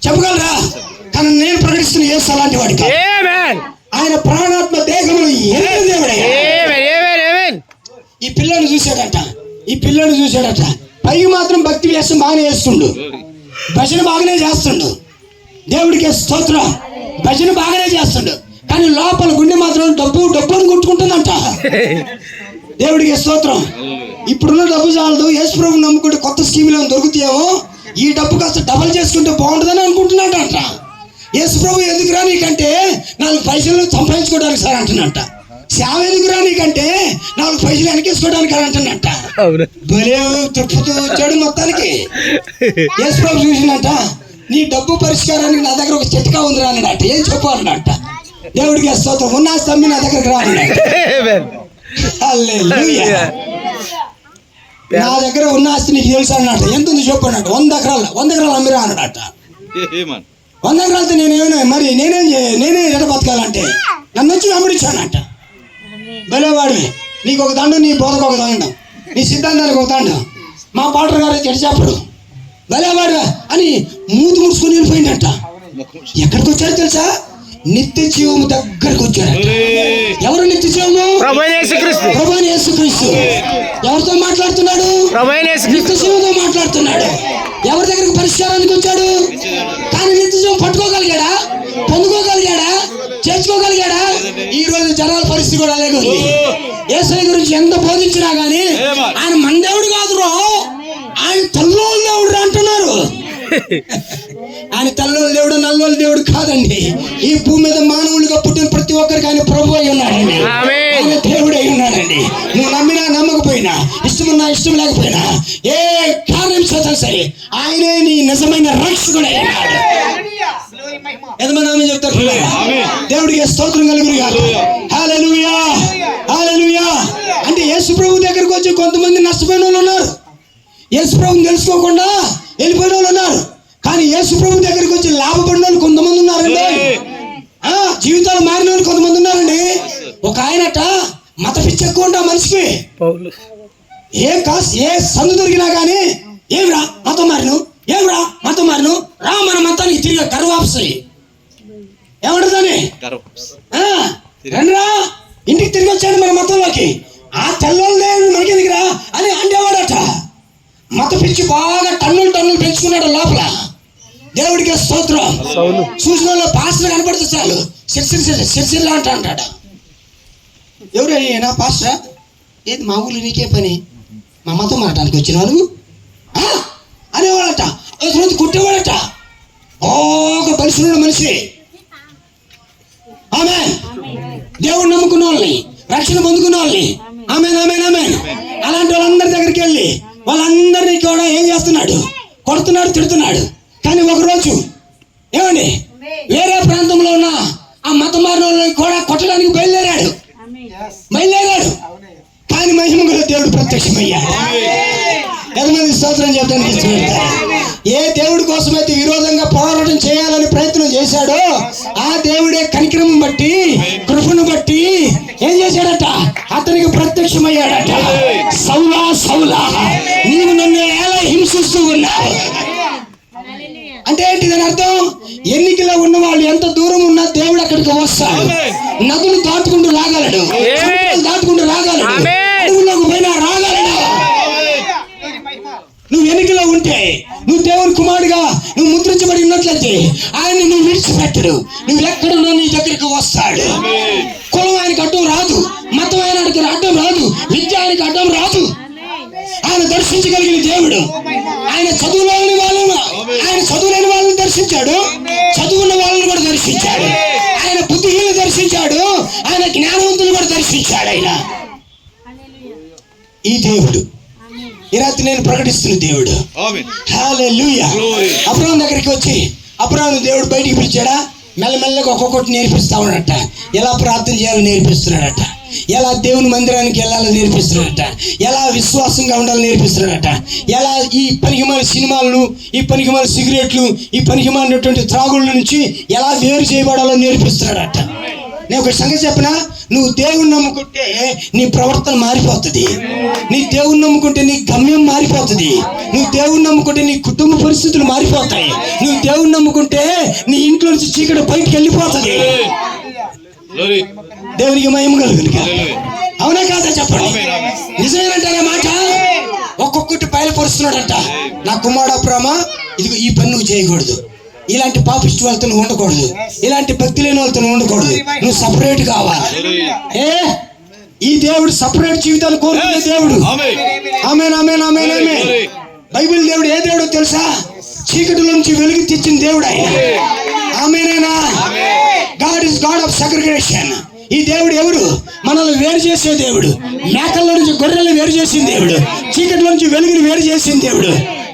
చెప్పగలరా? కానీ నేను ప్రకటిస్తున్న యేసు అలాంటి వాడికి. ఆయన ప్రాణాత్మ దేహములు ఎరిగిన దేవుడే. ఈ పిల్లని చూశాడట. పైకి మాత్రం భక్తి వేషం బాగానే వేస్తుండు, భజన బాగానే చేస్తుండు, దేవుడికి స్తోత్రం, భజన బాగానే చేస్తుండు. కానీ లోపల గుండె మాత్రం డబ్బు అని కొట్టుకుంటుందంట. దేవుడికి స్తోత్రం. ఇప్పుడున్న డబ్బు చాలదు, యేసు ప్రభువు నమ్ముకుంటే కొత్త స్కీములు దొరుకుతాయేమో, ఈ డబ్బు కాస్త డబల్ చేసుకుంటే బాగుంటుందని అనుకుంటున్నాడంట. యేసు ప్రభు ఎందుకురా నీకంటే 4 పైసలు సంపాదించుకోవడానికి సార్ అంటున్నట్ట. సేవ ఎందుకురా నీకంటే 4 పైసలు వెనకేసుకోవడానికి అని అంటున్నట్ట. భలే తృప్తి వచ్చాడు మొత్తానికి. యేసు ప్రభు చూసినట్ట, నీ డబ్బు పరిష్కారానికి నా దగ్గర ఒక చిట్కా ఉందిరా అన్నట్ట. ఏం చెప్పాలన్నట్ట. దేవుడికి స్తోత్రం. ఉన్న తమ్మి నా దగ్గరకు రానన్నట్ట. హల్లెలూయా. నా దగ్గర ఉన్న ఆస్తి నీకు తెలుసు అన్నట్టు. ఎంత ఉంది చెప్పు అన్నట్టు. 100 ఎకరాలు అమ్మిరా అన్నట్ట. 100 ఎకరాలతో నేనే ఎడ బతకాలంటే నన్ను వచ్చి వెంబడించానంట. భలేవాడివి, నీకు ఒక దండం, నీ బోధకు ఒక దండం, నీ సిద్ధాంతానికి ఒక దండం, మా పాటర్ గారు చెడిచాప్పుడు భలేవాడివా అని మూతి ముడుచుకొని వెళ్ళిపోయిందంట. ఎక్కడికి వచ్చాడో తెలుసా? నిత్య జీవము దగ్గరకు వచ్చాడు. ఎవరు నిత్య జీవము? ప్రభువైన యేసుక్రీస్తు. ఎవరితో మాట్లాడుతున్నాడు? నిత్య జీవంతో మాట్లాడుతున్నాడు. ఎవరి దగ్గరకు పరిష్కారానికి వచ్చాడు? కానీ నిత్య జీవం పట్టుకోగలిగాడా? పొందుకోగలిగాడా? చేర్చుకోగలిగాడా? ఈ రోజు జనాల పరిస్థితి కూడా అలాగే ఉంది. యేసయ్య గురించి ఎంత బోధించినా గానీ ఆయన మన దేవుడు కాదురో, ఆయన తల్లోళ్ళ దేవుడు అంటున్నారు. ఆయన తల్లోళ్ళ దేవుడు, నల్లోళ్ళ దేవుడు కాదండి. ఈ భూమి మీద మానవులుగా పుట్టిన ప్రతి ఒక్కరికి ఆయన ప్రభు అయి ఉన్నాడండి. ఆయన దేవుడు అయి ఉన్నాడండి. నువ్వు నమ్మినా నమ్మకపోయినా, ఇష్టమున్నా ఇష్టం లేకపోయినా, ఏ కార్యం చేద్దాం సరే ఆయనే నీ నిజమైన రక్షకుడు అయి ఉన్నాడు. ఎంతమంది చెప్తారు? దేవుడికి స్తోత్రం కలుగును గాక. హల్లెలూయా, హల్లెలూయా. అంటే యేసు ప్రభు దగ్గరకు వచ్చి కొంతమంది నష్టపోయిన వాళ్ళు ఉన్నారు, యేసు ప్రభుని తెలుసుకోకుండా వెళ్ళిపోయిన వాళ్ళు ఉన్నారు. కానీ యేసు ప్రభు దగ్గరికి వచ్చి లాభపడిన వాళ్ళు కొంతమంది ఉన్నారండి. జీవితాలు మారిన వాళ్ళు కొంతమంది ఉన్నారండి. ఒక ఆయనట మత పిచ్చి ఎక్కువ ఉంటా మనిషికి. ఏ సందు దొరికినా కానీ ఏమిరా మతం మారిను, ఏమిరా మతం మారిను, రా మన మతానికి తిరిగి కరువాప్సి ఏమంటుందని రండిరా ఇంటికి తిరిగి వచ్చాడు మన మతంలోకి. ఆ తెల్లోళ్ళే మనకి ఎందుకురా అని అండేవాడట. మత పిచ్చి బాగా టన్నులు పెంచుకున్నాడు లోపల. దేవుడికి స్తోత్రం. చూసిన వాళ్ళు పాస్టర్ కనపడితే చాలు సిరిసిల్ల అంటాడు. ఎవరు నా పాస్టర్? ఏది మా ఊళ్ళు నీకే పని, మా మతం మారటానికి వచ్చినాను అనేవాడట. రోజు కుట్టేవాడట. బాగా బలిసిన మనిషి. ఆమె దేవుడు నమ్ముకున్న వాళ్ళని, రక్షణ పొందుకున్న వాళ్ళని, ఆమె అలాంటి వాళ్ళందరి దగ్గరికి వెళ్ళి వాళ్ళందరినీ కూడా ఏం చేస్తున్నాడు? కొడుతున్నాడు, తిడుతున్నాడు. కానీ ఒకరోజు ఏమండి వేరే ప్రాంతంలో ఉన్న ఆ మత మారిన వాళ్ళని కూడా కొట్టడానికి బయలుదేరాడు. కానీ మహిమ గల దేవుడు ప్రత్యక్షమయ్యాడు. ఎంతమంది స్తోత్రం చెప్పడానికి ఇష్టపడతారు? ఏ దేవుడి కోసమైతే విరోధంగా పోరాటం చేయాలని ప్రయత్నం చేశాడో ఆ దేవుడే కనికరము బట్టి, కృపను బట్టి ఏం చేశాడట? అతనికి ప్రత్యక్షమయ్యాడట. సౌలా నీవు నన్ను ఎలా హింసిస్తూ ఉన్నావు అంటే ఏంటి దాని అర్థం? ఎన్నికలో ఉన్న వాళ్ళు ఎంత దూరం ఉన్నా దేవుడు అక్కడికి వస్తాడు. నదులు దాటుకుంటూ రాగలడు, అడవుల్లోకి పోయినా రాగలడు. నువ్వు ఎన్నికలో ఉంటే, నువ్వు దేవుని కుమారుడిగా నువ్వు ముద్రించబడి ఉన్నట్లయితే ఆయన్ని నువ్వు విడిచిపెట్టడు. నువ్వు ఎక్కడున్నా నీ దగ్గరికి వస్తాడు. కులం ఆయనకి అడ్డం రాదు, మతం ఆయనకి అడ్డం రాదు, విద్య ఆయనకి అడ్డం రాదు. ఆయన దర్శించగలిగిన దేవుడు. ఆయన చదువులేని వాళ్ళని దర్శించాడు, చదువున్న వాళ్ళని కూడా దర్శించాడు. ఆయన బుద్ధిహీనులు దర్శించాడు, ఆయన జ్ఞానవంతులు కూడా దర్శించాడు. ఆయన ఈ దేవుడు ఈ రాత్రి నేను ప్రకటిస్తున్న దేవుడు. హల్లెలూయా. అబ్రహాము దగ్గరికి వచ్చి అబ్రహాము దేవుడు బయటికి పిలిచాడా? మెల్లమెల్లగా ఒక్కొక్కటి నేర్పిస్తా ఉన్నాడట. ఎలా ప్రార్థన చేయాలో నేర్పిస్తున్నాడట, ఎలా దేవుని మందిరానికి వెళ్ళాలో నేర్పిస్తున్నాడట, ఎలా విశ్వాసంగా ఉండాలో నేర్పిస్తున్నాడట, ఎలా ఈ పనికిమాల సినిమాలను, ఈ పనికిమాల సిగరెట్లు, ఈ పనికిమాలినటువంటి త్రాగుళ్ళ నుంచి ఎలా వేరు చేయబడాలో నేర్పిస్తున్నాడట. నేను ఒక సంగతి చెప్పనా, నువ్వు దేవుణ్ణి నమ్ముకుంటే నీ ప్రవర్తన మారిపోతుంది. నీ దేవుణ్ణి నమ్ముకుంటే నీ గమ్యం మారిపోతుంది. నువ్వు దేవుణ్ణి నమ్ముకుంటే నీ కుటుంబ పరిస్థితులు మారిపోతాయి. నువ్వు దేవుణ్ణి నమ్ముకుంటే నీ ఇంట్లో నుంచి చీకటి బయటికి వెళ్ళిపోతుంది. దేవునికి మహిమ కలుగును. అవునా కాదా చెప్పండి, నిజమేనంటారా మాట? ఒక్కొక్కటి బయలుపరుస్తున్నాడంట. నా కుమారుడా ప్రేమ, ఇదిగో ఈ పని నువ్వు చేయకూడదు, ఇలాంటి పాపిస్ట్ వాళ్ళతో నువ్వు ఉండకూడదు, ఇలాంటి భక్తి లేని వాళ్ళతో నువ్వు ఉండకూడదు, నువ్వు సపరేట్ కావాలి. ఈ దేవుడు సపరేట్ జీవితాలు కోరుకునే దేవుడు. ఆమేన్ ఆమేన్ ఆమేన్ ఆమేన్. బైబిల్ దేవుడు ఏ దేవుడో తెలుసా? చీకటిలో నుంచి వెలుగు తెచ్చిన దేవుడు ఆయన. ఆమేనేనా? God is God of segregation. ఈ దేవుడు ఎవరు? మనల్ని వేరు చేసే దేవుడు. మేకల్లో నుంచి గొర్రెలను వేరు చేసిన దేవుడు. చీకటిలో నుంచి వెలుగుని వేరు చేసిన దేవుడు.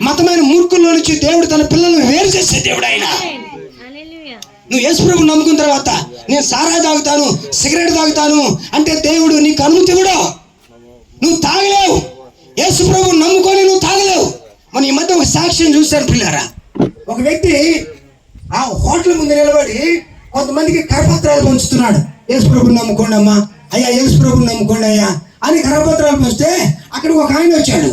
మతమైన మూర్ఖుల్లో నుంచి దేవుడు తన పిల్లలను వేరు చేసే దేవుడు ఆయన. నువ్వు యేసు ప్రభువుని నమ్ముకున్న తర్వాత నేను సారాయి తాగుతాను, సిగరెట్ తాగుతాను అంటే దేవుడు నీకు అనుమతి ఇవ్వడు. నువ్వు తాగలేవు. యేసు ప్రభువుని నమ్ముకొని నువ్వు తాగలేవు. మన ఈ మధ్య ఒక సాక్ష్యం చూశారు పిల్లారా. ఒక వ్యక్తి ఆ హోటల్ ముందు నిలబడి కొంతమందికి కరపత్రాలు పంచుతున్నాడు. యేసు ప్రభువుని నమ్ముకోండి అమ్మా, అయ్యా యేసు ప్రభువుని నమ్ముకోండి అయ్యా అని కరపత్రాలు పంచితే అక్కడికి ఒక ఆయన వచ్చాడు.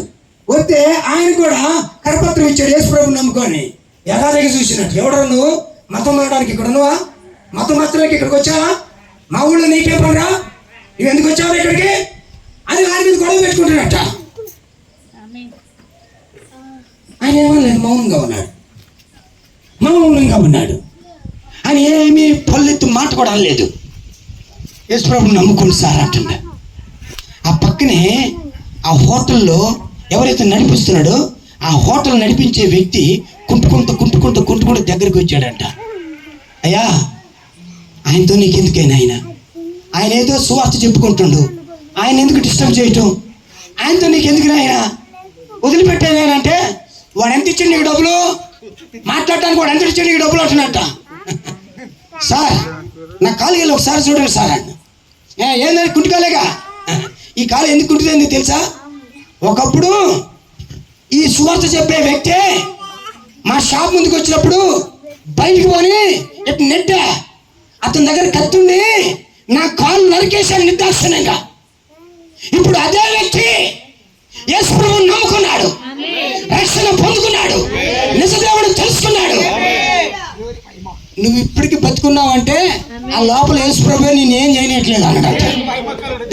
వస్తే ఆయన కూడా కరపత్రం ఇచ్చాడు, యేసు ప్రభువుని నమ్ముకొని. ఎలాగే చూసినట్టు, ఎవడో నువ్వు మతం మారడానికి ఇక్కడ ఉన్నావా? మతం మార్చడానికి ఇక్కడికి వచ్చావా? మా ఊళ్ళో నీకే పడరా, నువ్వు ఎందుకు వచ్చావు ఇక్కడికి అని ఆయన మీద గొడవ పెట్టుకుంటున్నట్ట. ఆయన ఏమన్నా మౌనంగా ఉన్నాడు. ఆయన ఏమీ పల్లెత్తు మాట కూడా అనలేదు. యేసు ప్రభువుని నమ్ముకోండి సార్ అంటుండ. ఆ పక్కనే ఆ హోటల్లో ఎవరైతే నడిపిస్తున్నాడో ఆ హోటల్ నడిపించే వ్యక్తి కుంటుకుంటూ దగ్గరికి వచ్చాడంట. అయ్యా, ఆయనతో నీకెందుకైనా, ఆయన ఏదో సువార్త చెప్పుకుంటుండు, ఆయన ఎందుకు డిస్టర్బ్ చేయటం, ఆయనతో నీకెందుకు ఆయన వదిలిపెట్టానంటే, వాడు ఎంత ఇచ్చాడు నీకు డబ్బులు, మాట్లాడటానికి వాడు ఎంత ఇచ్చాడు నీకు డబ్బులు అంటున్నట్ట. సార్ నా కాలు వెళ్ళి ఒకసారి చూడండి సార్ అండి. ఏందని కుంటుకాలేగా, ఈ కాలు ఎందుకు కుంటుతుంది తెలుసా? ఒకప్పుడు ఈ సువార్త చెప్పే వ్యక్తి మా షాప్ ముందుకు వచ్చినప్పుడు బయటికి పోని ఇటు నెట్ట అతని దగ్గర కత్తుండి నా కాలు నరికేశాను నిర్దాక్షిణ్యంగా. ఇప్పుడు అదే వ్యక్తి యేసు ప్రభువుని నమ్ముకున్నాడు, రక్షణ పొందుకున్నాడు, నిజదేవుడు తెలుసుకున్నాడు. నువ్వు ఇప్పటికి బతుకున్నావంటే ఆ లోపల యేసు ప్రభువే నేనేం చేయనట్లేదు అన్నట.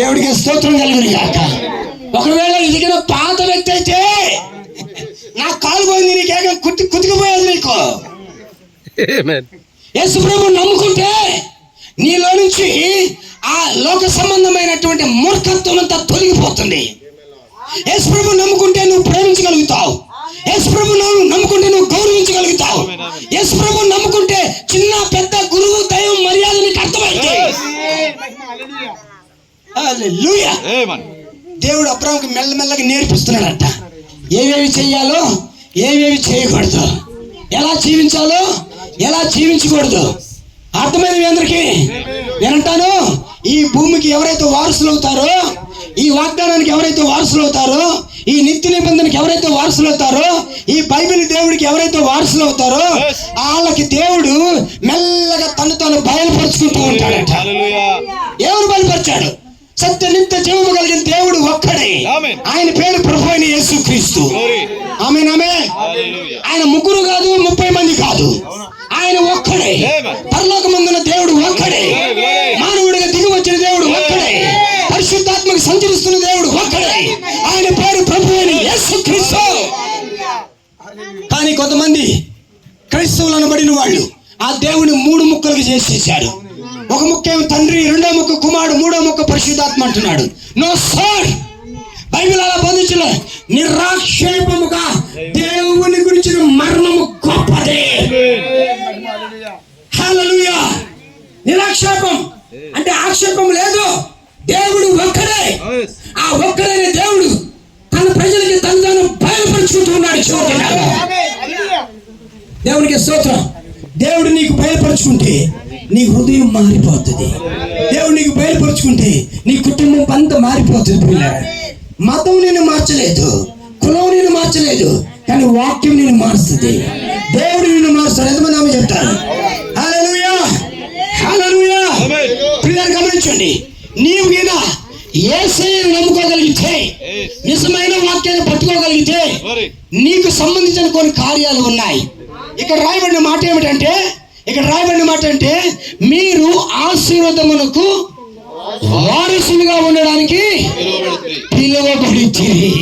దేవుడికి స్తోత్రం కలుగును గాక. ఒకవేళ ఇదిగిన పాత వ్యక్తి అయితే నా కాలు పోయింది, నీకేం కుతికిపోయేది నీకు. యేసు ప్రభువుని నమ్ముకుంటే నీలో నుంచి ఆ లోక సంబంధమైనటువంటి మూర్ఖత్వం అంతా తొలగిపోతుంది. యేసు ప్రభువుని నమ్ముకుంటే నువ్వు ప్రేమించగలుగుతావు. యేసు ప్రభువుని నమ్ముకుంటే నువ్వు గౌరవించగలుగుతావు. యేసు ప్రభువుని నమ్ముకుంటే చిన్న పెద్ద గురువు దైవం మర్యాద నీకు అర్థమైంది. హల్లెలూయా. దేవుడు అబ్రాహాముకి మెల్లమెల్లగా నేర్పిస్తున్నాడట, ఏవేవి చెయ్యాలో ఏవేవి చేయకూడదు, ఎలా జీవించాలో ఎలా జీవించకూడదు. అర్థమైంది మీ అందరికీ? నేనంటాను, ఈ భూమికి ఎవరైతే వారసులు అవుతారో, ఈ వాగ్దానానికి ఎవరైతే వారసులు అవుతారో, ఈ నిత్య నిబంధనకి ఎవరైతే వారసులు అవుతారో, ఈ బైబిల్ దేవుడికి ఎవరైతే వారసులు అవుతారో వాళ్ళకి దేవుడు మెల్లగా తను బయలుపరుచుకుంటూ ఉంటాడట. ఎవరు బయలుపరిచాడు? సత్య నిత్య జీవము కలిగిన దేవుడు ఒక్కడే. ఆయన పేరు ప్రభు అయిన యేసుక్రీస్తు. ఆమేన్ ఆమేన్. ఆయన ముగ్గురు కాదు, 30 మంది కాదు, ఆయన ఒక్కడే. పరలోకమందున్న దేవుడు ఒక్కడే. మానవుడిగా దిగి వచ్చిన దేవుడు ఒక్కడే. పరిశుద్ధాత్మకు సంచరిస్తున్న దేవుడు ఒక్కడే. ఆయన పేరు ప్రభు అయిన యేసుక్రీస్తు. కానీ కొంతమంది క్రైస్తవులు అనబడిన వాళ్ళు ఆ దేవుని 3 ముక్కలుగా చేసేసాడు. ఒక ముక్క ఏమో తండ్రి, రెండో ముక్క కుమారుడు, మూడో ముక్క పరిశుద్ధాత్మ అంటున్నాడు. నో సార్, బైబిల్ అలా బోధించలే. నిరాక్షేపముగా దేవుని గురించిన మర్మము గొప్పదే. హల్లెలూయా. నిరాక్షేపం అంటే ఆక్షేపం లేదు. దేవుడు ఒక్కడే. ఆ ఒక్కడైన దేవుడు తన ప్రజలకి తను బయలుపరుచుకుంటూ ఉన్నాడు. దేవునికి స్తోత్రం. దేవుడు నీకు బయలుపరుచుకుంటే నీ హృదయం మారిపోతుంది. దేవుడు నీకు బయలుపరుచుకుంటే నీ కుటుంబం అంతా మారిపోతుంది. మతం నేను మార్చలేదు, కులం నేను మార్చలేదు, కానీ వాక్యం నేను మారుస్తుంది. దేవుడు నిన్ను మారుస్తాడు. ఎంతమంది ఆమె చెప్తారు? హల్లెలూయా హల్లెలూయా. గమనించండి, నీవు గిన యేసయ్యను నమ్ముకోగలిగితే, నిజమైన వాక్యాన్ని పట్టుకోగలిగితే నీకు సంబంధించిన కొన్ని కార్యాలు ఉన్నాయి. ఇక్కడ రాయబడిన మాట ఏమిటంటే, మీరు ఆశీర్వాదమునకు వారసులుగా ఉండడానికి పిలువబడితిరి.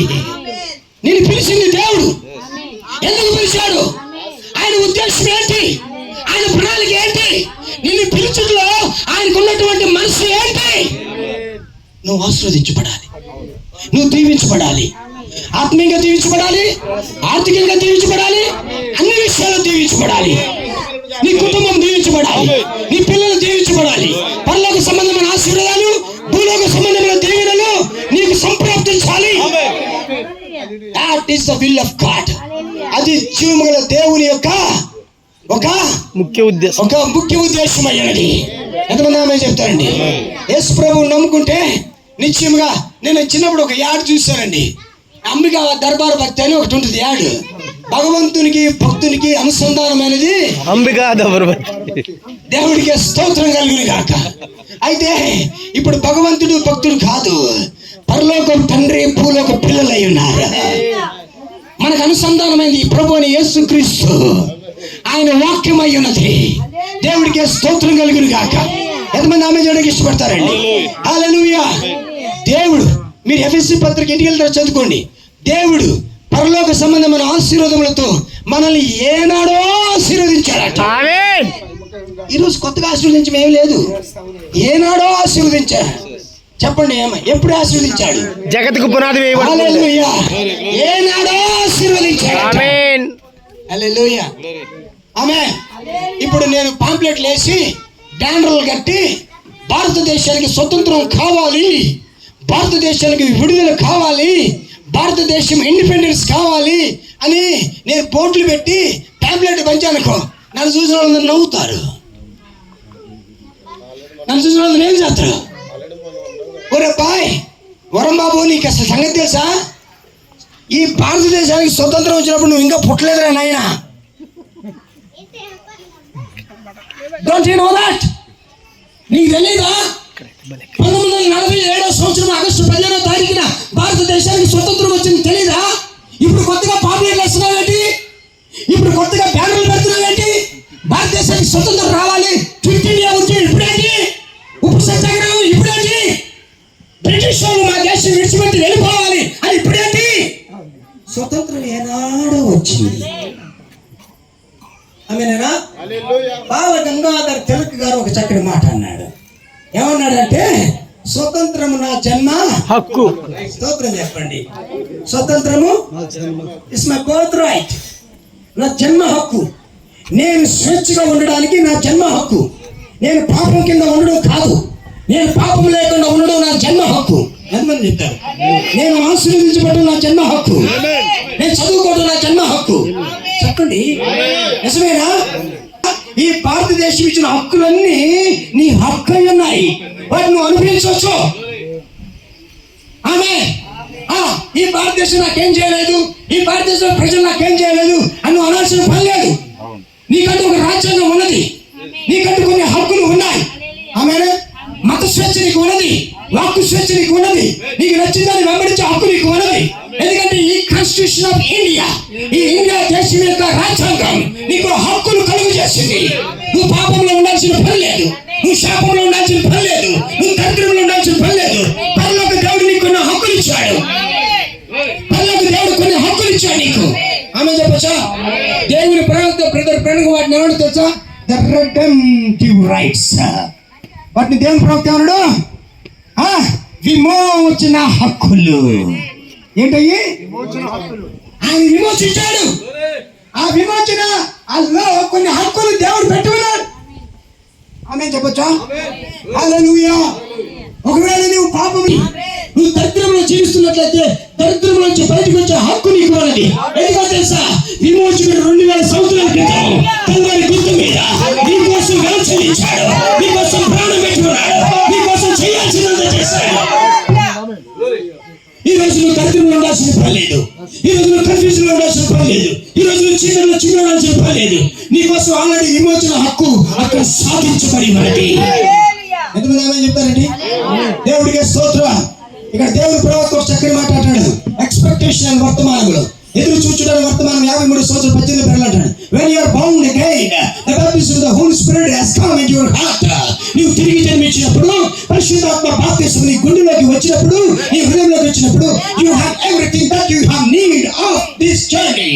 నేను పిలిచింది దేవుడు. ఎందుకు పిలిచాడు? ఆయన ఉద్దేశం ఏంటి? ఆయన ప్రణాళిక ఏంటి? నిన్ను పిలుచుటలో ఆయనకున్నటువంటి మనసు ఏంటి? నువ్వు ఆశీర్వదించబడాలి, నువ్వు దీవించబడాలి, ఆత్మీయంగా దీవించబడాలి, ఆర్థికంగా దీవించబడాలి, అన్ని విషయాలు దీవించబడాలి. నీ కుటుంబం దీవించబడాలి, నీ పిల్లలు దీవించబడాలి. పరలోక సంబంధమైన ఆశీర్వాదాలు, భూలోక సంబంధమైన దీవెనలు నీకు సంప్రాప్తించాలి. That is the will of God. అది జీవముగల దేవుని యొక్క ఒక ముఖ్య ఉద్దేశం అయ్యాది. ఎంతమంది ఆమె చెప్తారండి? యేసు ప్రభువుని నమ్ముకుంటే నిశ్చయముగా, నేను చిన్నప్పుడు ఒక యాడ్ చూశానండి. అంబికా దర్బార్ భక్తి అని ఒకటి ఉంటుంది యాడ్. భగవంతునికి భక్తునికి అనుసంధానమైనది అంబికా దర్బార్ భక్తి. దేవుడికి స్తోత్రం కలుగును గాక. అయితే ఇప్పుడు భగవంతుడు భక్తుడు కాదు, పరలోక తండ్రి భూలోక పిల్లలు అయి ఉన్నారు. మనకు అనుసంధానమైంది ఈ ప్రభు అని యేసుక్రీస్తు, ఆయన వాక్యం అయి ఉన్నది. దేవుడికి స్తోత్రం కలుగును గాక. ఎంతమంది ఆమె చేయడానికి ఇష్టపడతారండి? హల్లెలూయా. దేవుడు, మీరు ఎఫెసీ పత్రిక ఇంటికి వెళ్తారు, చదువుకోండి. దేవుడు పరలోక సంబంధమైన ఆశీర్వాదములతో మనల్ని ఏనాడో ఆశీర్వదించాడట. ఈరోజు కొత్తగా ఆశీర్వదించడం ఏం లేదు, ఏనాడో ఆశీర్వదించాడు. చెప్పండి, ఎప్పుడు ఆశీర్వదించాడు? జగత్తుకు పునాది వేయబడింది. హల్లెలూయా. ఏనాడో ఆశీర్వదించాడు. ఆమేన్. హల్లెలూయా. ఆమేన్. ఇప్పుడు నేను పాంప్లెట్లు వేసి బ్యానర్లు కట్టి భారతదేశానికి స్వతంత్రం కావాలి, భారతదేశానికి విడుదల కావాలి, భారతదేశం ఇండిపెండెన్స్ కావాలి అని నేను బోర్డులు పెట్టి పాంప్లెట్ పంచానుకో, నన్ను చూసిన వాళ్ళందరూ నవ్వుతారు. నన్ను చూసిన వాళ్ళందరూ ఏం చేస్తారు? ఒరే బాయ్, వరం బాబు, నీకు అసలు సంగతి తెలుసా? ఈ భారతదేశానికి స్వతంత్రం వచ్చినప్పుడు నువ్వు ఇంకా పుట్టలేదురా నాయన. Don't you know that? నీకు తెలీదా? 1947 సంవత్సరం ఆగస్టు 15వ తారీఖున భారతదేశానికి స్వతంత్రం వచ్చింది, తెలీదా? ఇప్పుడు కొత్తగా పాంప్లెట్లు వేస్తున్నావేంటి? ఇప్పుడు కొత్తగా బ్యానర్లు పెడుతున్నావేంటి? భారతదేశానికి స్వతంత్రం రావాలి, క్విట్ ఇండియా వచ్చి ఇప్పుడేంటి? ఉప్పు సత్యాగ్రహం ఇప్పుడేంటి? బ్రిటిష్ వాళ్ళు మా దేశం విడిచిపెట్టి వెళ్ళిపోవాలి అని ఇప్పుడేంటి? స్వతంత్రం ఏనాడో వచ్చింది. ఆమెనేనా? బాల గంగాధర్ తిలక్ గారు ఒక చక్కటి మాట అన్నాడు. ఏమన్నాడంటే, స్వతంత్రము నా జన్మ హక్కు. స్తోత్రం చెప్పండి. స్వతంత్రము ఇట్స్ మై బర్త్ రైట్, నా జన్మ హక్కు. నేను స్వేచ్ఛగా ఉండడానికి నా జన్మ హక్కు. నేను పాపం కింద ఉండడం కాదు, నేను పాపం లేకుండా ఉండడం నా జన్మ హక్కు. ఎంతమంది చెప్తారు? నేను ఆశీర్వదించబడడం నా జన్మ హక్కు, నేను చదువుకోవడం నా జన్మ హక్కు. చెప్పండి, నిజమేనా? ఈ భారతదేశం ఇచ్చిన హక్కులన్నీ నీ హక్కు ఉన్నాయి, వాటిని నువ్వు అనుభవించవచ్చు. ఆమె ఈ భారతదేశం నాకేం చేయలేదు, ఈ భారతదేశం ప్రజలు నాకేం చేయలేదు అని నువ్వు అనాల్సిన పని లేదు. నీకంటూ ఒక రాజ్యాంగం ఉన్నది, నీకంటూ కొన్ని హక్కులు ఉన్నాయి. ఆమె మత స్వేచ్ఛ నీకు ఉన్నది, వాక్కు స్వేచ్ఛ నీకు ఉన్నది, నీకు నచ్చిందని వెంబడించే హక్కు నీకు ఉన్నది. ఎందుకంటే ఈ కాన్స్టిట్యూషన్ ఆఫ్ ఇండియా, ఈ ఇండియా దేశం యొక్క రాజ్యాంగం నీకు హక్కులు కలుగు చేసింది. నువ్వు పాపంలో ఉండాల్సిన పని లేదు, నువ్వు శాపంలో ఉండాల్సిన పని లేదు, నువ్వు దరిద్రంలో ఉండాల్సిన పని లేదు. పరలోక దేవుడు నీకు కొన్ని హక్కులు ఇచ్చాడు, పరలోక దేవుడు కొన్ని హక్కులు ఇచ్చాడు నీకు. ఆమె చెప్పచ్చా? దేవుని ప్రవక్త బ్రదర్ ప్రణకు వాటిని ఎవరు తెలుసా? The redemptive rights. వాటిని దేవుని ప్రవక్త ఎవరు? విమోచన హక్కులు. ఏంటయ్యి? ఆయన విమోచించాడు. ఆ విమోచన అందులో కొన్ని హక్కులు దేవుడు పెట్టుకున్నాడు. ఆమె చెప్పచ్చా? హల్లెలూయా. ఒకవేళ నువ్వు పాపం, నువ్వు దరిద్రంలో జీవిస్తున్నట్లయితే దరిద్రంలో నుంచి బయటకు వచ్చే హక్కు నీకు ఉన్నది. ఎందుకో తెలుసా? విమోచకుడు 2000 సంవత్సరాల క్రితం కల్వరి గుర్తు మీద నీకోసం వెలచలించాడు, నీకోసం ప్రాణం పెట్టుకున్నాడు, నీకోసం చేయాల్సినంత చేశాడు. ఈ రోజు నువ్వు దరిద్రంలో ఉండాల్సిన పని లేదు, ఈ రోజు నువ్వు కన్ఫ్యూజన్ లో ఉండాల్సిన పని లేదు, ఈ రోజు నువ్వు చీకటిలో చిన్నడాల్సిన పని లేదు. నీకోసం ఆల్రెడీ విమోచన హక్కు అక్కడ సాధించబడి ఉన్నది. ఎంతమంది ఆమె చెప్తారండి? దేవుడికి స్తోత్రం. ఇక్కడ దేవుడి ప్రవక్త ఒక చక్కని మాట్లాడాడు. ఎక్స్పెక్టేషన్ వర్తమానంలో ఎదురు చూచుటానికి వర్తమానం 53:18 అంటాడు. When you are born again, the baptism of the Holy Spirit has come into your heart. నీవు తిరిగి జన్మించినప్పుడు పరిశుద్ధాత్మ బాప్తిసం నీ గుండెలోకి వచ్చినప్పుడు, నీ హృదయంలోకి వచ్చినప్పుడు, you have everything that you have need of this journey.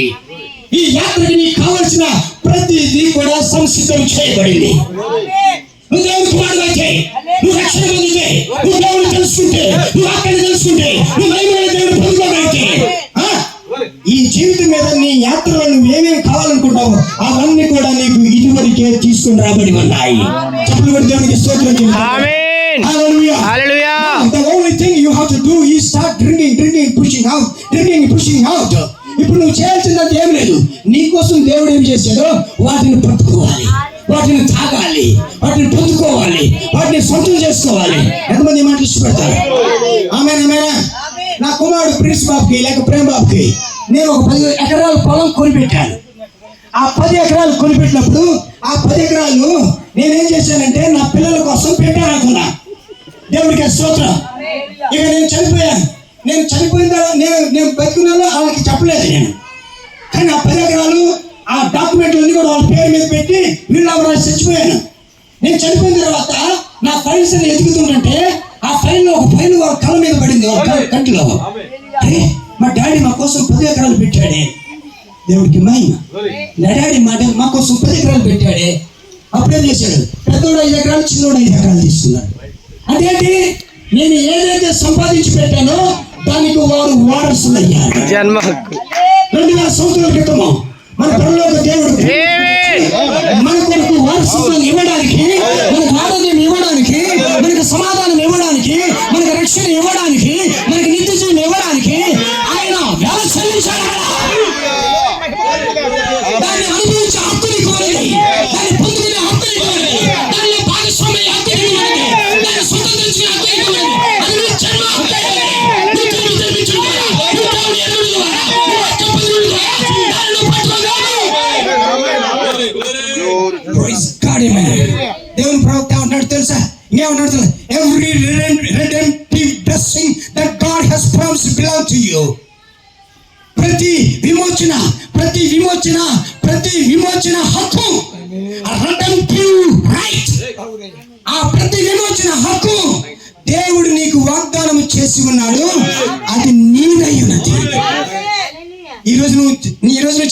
ఈ యాత్రకి నీకు కావలసిన ప్రతిదీ కూడా సంసిద్ధం చేయబడింది. నువ్వు దేవుని కుమారుడైతే, నువ్వు రక్షణ పొందితే, నువ్వు దేవుని తెలుసుకుంటే, నువ్వు ఆత్మని తెలుసుకుంటే, నువ్వు మహిమమైన దేవుని పొందుకోగలిగితే, ఈ జీవితం మీద నీ యాత్రలో నువ్వు ఏమేమి కావాలనుకుంటావో అవన్నీ కూడా నీకు ఇదివరకే తీసుకుని రాబడి ఉన్నాయి. చెప్పులు కూడా దేవునికి స్తోత్రం చేయండి. ఆమేన్. హల్లెలూయా. హల్లెలూయా. The only thing you have to do is start drinking, pushing out. ఇప్పుడు నువ్వు చేయాల్సిందంటే ఏం లేదు. నీకోసం దేవుడు ఏం చేశాడో వాటిని పట్టుకోవాలి, వాటిని తాగాలి, వాటిని పొందుకోవాలి, వాటిని సొంతం చేసుకోవాలి. ఎంతమంది మాటలు ఇష్టపడతారు? ఆమేనా? నా కుమారుడు ప్రిన్స్ బాబుకి లేక ప్రేమ్ బాబుకి నేను ఒక 10 ఎకరాల పొలం కొనిపెట్టాను. ఆ 10 ఎకరాలు కొనిపెట్టినప్పుడు ఆ 10 ఎకరాలు నేనేం చేశానంటే నా పిల్లల కోసం పెట్టాలనుకున్నా. దేవుడికి స్తోత్రం. ఇక నేను చనిపోయాను. నేను చనిపోయిన తర్వాత నేను బతుకున్నాను వాళ్ళకి చెప్పలేదు నేను. కానీ ఆ 10 ఎకరాలు ఆ డాక్యుమెంట్లన్నీ కూడా వాళ్ళ పేరు మీద పెట్టి వీళ్ళు ఎవరు చచ్చిపోయాను. నేను చనిపోయిన తర్వాత నా ఫైల్స్ అని ఎదుగుతుంటే ఆ ఫైల్లో ఒక ఫైల్ వాళ్ళ కళ్ళ మీద పడింది, కంటిలో. అరే మా డాడీ మా కోసం 10 ఎకరాలు పెట్టాడే. దేవుడికి మహిమ. నా డాడీ మా కోసం 10 ఎకరాలు పెట్టాడే. అప్పుడేం చేశాడు? పెద్దోడు 5 ఎకరాలు, చిన్నోడు 5 ఎకరాలు తీసుకున్నాడు. అంటే నేను ఏదైతే సంపాదించి పెట్టానో దానికి వారు వారసులు అయ్యారు. 2000 సంవత్సరాల క్రితము మన పరలోక దేవుడు మన కొరకు వారసత్వం ఇవ్వడానికి, మనకు ఆరోగ్యం ఇవ్వడానికి, మనకు సమాధానం ఇవ్వడానికి, మనకు రక్షణ ఇవ్వడానికి, మనకు నిత్య జీవం ఇవ్వడానికి ఆయన వేల చెల్లించాడు. దాన్ని అనుభవించే హక్కుని కోరది, దాన్ని పొందుకునే హక్కుని కోరది, దానిలో భాగస్వామ్య హక్కుని కోరది, దాన్ని స్వతంత్రించిన హక్కుని కోరది. అది నీ జన్మ హక్కు. నువ్వు తిరిగి జన్మించడం ద్వారా, నువ్వు దేవుని ఎరుగడం ద్వారా, నువ్వు వాక్యం పొందడం ద్వారా దానిలో పట్టుకోగలవు. దేవుని ప్రవక్త అంటాడు తెలుసా? ఇంకేమంటాడు తెలుసా? Every redemptive blessing that God has promised belong to you. ప్రతి విమోచన హక్కు, redemptive right, ఆ ప్రతి విమోచన హక్కు దేవుడు నీకు వాగ్దానం చేసి ఉన్నాడు. అది నీదై ఉన్నది. ఈ రోజు నువ్వు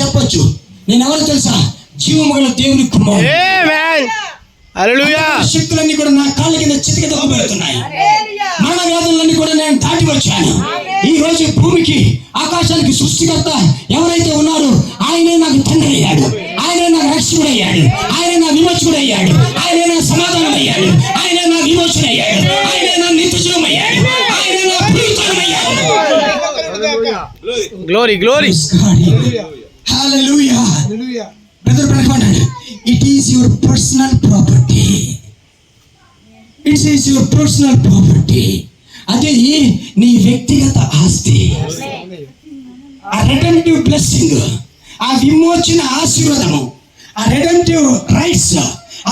చెప్పొచ్చు, నేను ఎవరు తెలుసా? జీవము గల దేవుని కుమారుడు. శక్తులన్నీ కూడా నా కాళ్ళ కింద చితికి తగ్గబడుతున్నాయి. మరణ వ్యాధులన్నీ కూడా నేను దాటి వచ్చాను. ఈ రోజు భూమికి ఆకాశానికి సృష్టికర్త ఎవరైతే ఉన్నారో ఆయనే నాకు తండ్రి అయ్యాడు, ఆయనే నాకు రక్షకుడు అయ్యాడు, ఆయనే నా విమోచకుడు అయ్యాడు, ఆయనే నా సమాధానం అయ్యాడు, ఆయనే నా విమోచన అయ్యాడు, ఆయనే నా నిత్యజీవం అయ్యాడు, ఆయనే నా పునరుత్థానం అయ్యాడు. Glory. Hallelujah. Brother brother, it is your personal property. అది నీ వ్యక్తిగత ఆస్తి. ఆ రెడెంప్టివ్ బ్లెస్సింగ్, ఆ విమోచన ఆశీర్వాదము, ఆ రెడెంప్టివ్ రైట్స్,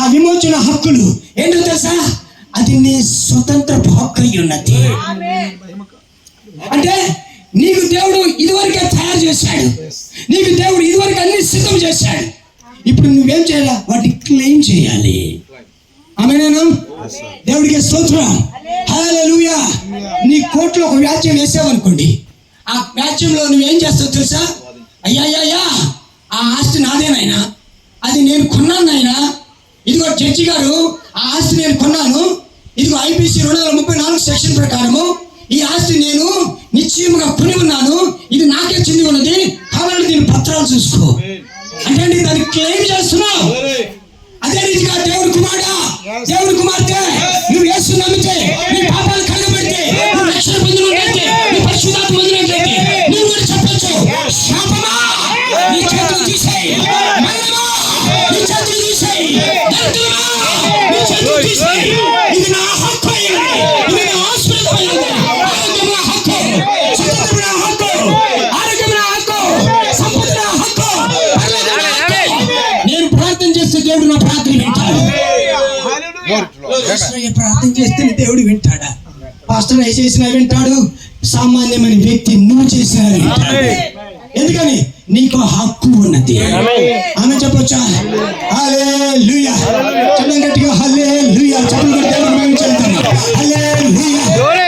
ఆ విమోచన హక్కులు ఏంటో తెలుసా? అది నీ స్వతంత్ర హక్కు ఉన్నది. అంటే నీకు దేవుడు ఇదివరకే తయారు చేశాడు, నీకు దేవుడు ఇదివరకు అన్ని సిద్ధం చేశాడు. ఇప్పుడు నువ్వేం చేయాలి? వాటిని క్లెయిమ్ చేయాలి. ఆమేన్. దేవుడికి స్తోత్రం. హల్లెలూయా. నీ కోర్టులో ఒక వ్యాజ్యం వేసావనుకోండి, ఆ వ్యాజ్యంలో నువ్వేం చేస్తావు తెలుసా? అయ్యా ఆ ఆస్తి నాదేనైనా, అది నేను కొన్నాను నాయనా. ఇదిగో జడ్జి గారు, ఆ ఆస్తి నేను కొన్నాను. ఇదిగో IPC 234 సెక్షన్ ప్రకారము ఈ ఆస్తి నేను నిశ్చయముగా కొని ఉన్నాను. ఇది నాకే చెంది ఉన్నది, కాబట్టి దీని పత్రాలు చూసుకో అంటే దాన్ని క్లెయిమ్ చేస్తున్నావు. అదే రీతిగా దేవుడి కుమార్తె, నువ్వు యేసు నమ్మితే, నీ పాపాలు కడగబడితే, నువ్వు రక్షణ పొందినట్లయితే, నీ పరిశుద్ధాత్మ పొందినట్లయితే నువ్వు కూడా చెప్పొచ్చు, శాపమా నీ చేతులు తీసేయ్, మరణమా నీ చేతులు తీసేయ్, దరిద్రమా నీ చేతులు తీసేయ్. ఇది నా హక్కు అయ్యింది, ఇది నా ఆశీర్వాదమైనది. ఆరోగ్యం నా హక్కు, స్వతంత్రం నా హక్కు, ఆరోగ్యం నా హక్కు, సంపద నా హక్కు, నేను పాస్టర్ అయ్యే ప్రార్థన చేస్తే దేవుడు వింటాడా? పాస్టర్ అయ్యి చేసినా వింటాడు, సామాన్యమైన వ్యక్తి నువ్వు చేసినా వింటాడు. ఎందుకని నీకు హక్కు ఉన్నది. ఆమె చెప్పొచ్చా? హల్లెలూయా. చెప్పండి గట్టిగా హల్లెలూయా. చెప్పండి గట్టిగా మేము చెప్తాము హల్లెలూయా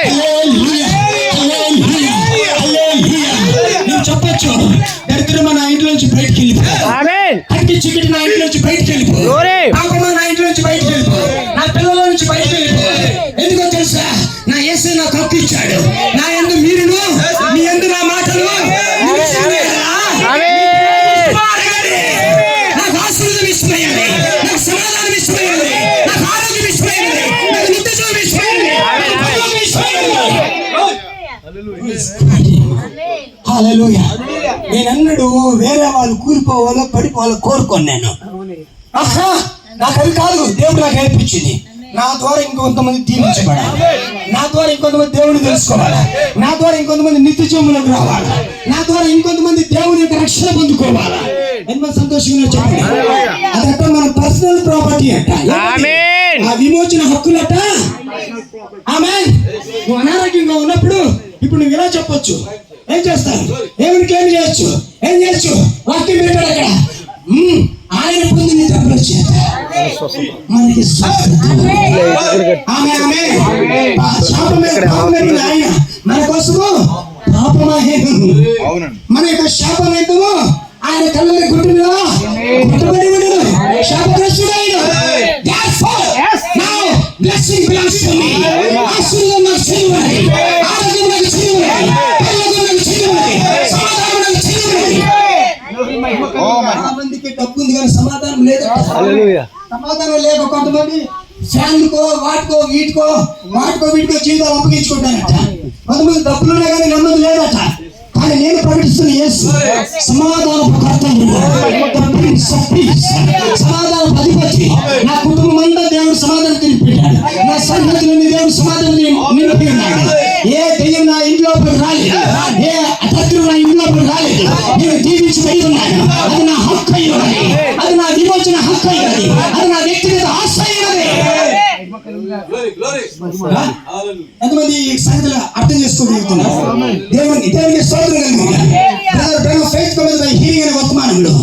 హల్లెలూయా హల్లెలూయా హల్లెలూయా. నేను చెప్పొచ్చు, దరిద్రమా నా ఇంట్లో నుంచి బయటికి వెళ్ళిపో, కంటి చీకటి నా ఇంట్లో నుంచి బయటికి వెళ్ళిపో, పాపమా నా ఇంట్లో నుంచి బయటికి వెళ్ళిపో, నా పిల్లల నుంచి బయటికి వెళ్ళిపో. ఎందుకో తెలుసా? నా యేసే నాకు హక్కు ఇచ్చాడు. నా యందు మీరును, మీ యందు నా మాటలు నాకు ఆశీర్వాదం ఇస్తున్నాయని, నాకు సమాధానం ఇస్తున్నాయని, నాకు ఆరోగ్యం ఇస్తున్నాయని, నాకు నిత్య జీవం ఇస్తున్నాయని, నాకు పరలోకం ఇస్తున్నాయని. హల్లెలూయా. నేనన్నాడు వేరే వాళ్ళు కూలిపోవాలో పడిపోవాలో కోరుకోను నేను. ఆహా, నాకు అది కాదు. దేవుడు నాకు నేర్పించింది. నా ద్వారా ఇంకొంతమంది దీవించబడాలి, నా ద్వారా ఇంకొంతమంది దేవుని తెలుసుకోవాలి, నా ద్వారా ఇంకొంతమంది నిత్య జీవంలోకి రావాలి, నా ద్వారా ఇంకొంతమంది దేవుని యొక్క రక్షణ పొందుకోవాలి. ఎంతమంది సంతోషంగా చెప్పండి. అదట మన పర్సనల్ ప్రాపర్టీ అట, ఆ విమోచన హక్కులట. ఆమేన్. నువ్వు అనారోగ్యంగా ఉన్నప్పుడు ఇప్పుడు నువ్వు ఇలా చెప్పొచ్చు. ఏం చేస్తాను? ఏమిటి క్లెయిమ్ చేయొచ్చు? ఏం చేయొచ్చు? వాక్యం పెట్టాడు అక్కడ. ఆయన పొందిన డబ్బులు వచ్చేట మనకి ఆయన మన కోసము పాపమహేతము, మన యొక్క శాపమేతము ఆయన కళ్ళని గుట్టుగా గుట్టబడి ఉండను. శాపగ్రస్తుడు ఆయన. Blessing belongs to me. ఆశీర్వాదం నాకు చెందుతుంది, ఆరోగ్యం నాకు చెందుతుంది, పరలోకం నాకు చెందుతుంది, సమాధానం నాకు చెందుతుంది. చాలా మందికి డబ్బు ఉంది కానీ సమాధానం లేదు. సమాధానం లేక కొంతమంది ఫ్యాన్కో వాటికో వీటికో జీవితాలు అప్పగించుకుంటారట. కొంతమంది డబ్బులు ఉన్నాయి కానీ నమ్మది లేదట. కానీ నేను ప్రకటిస్తున్న యేసు సమాధానపు కర్తవ్యుడు, సమాధానపు అధిపతి. నా కుటుంబం అంతా దేవుడు సమాధానం తినిపెట్టాడు. నా సంగతులని దేవుడు సమాధానం నిలిపిన్నాడు. ఏ దెయ్యం నా ఇంట్లోకి రాలేదు, ఏ అతత్తులు నా ఇంట్లోకి రాలేదు. నేను దీవించి ఉన్నాను. అది నా హక్కు అయ్యింది, అది నా విమోచన హక్కు అయ్యింది, అది నా వ్యక్తిగత ఆశ అయ్యింది. ఎంతమంది ఈ సంగతులు అర్థం చేసుకోగలుగుతున్నారు? దేవునికి స్తోత్రం కలిగి వర్తమానంలో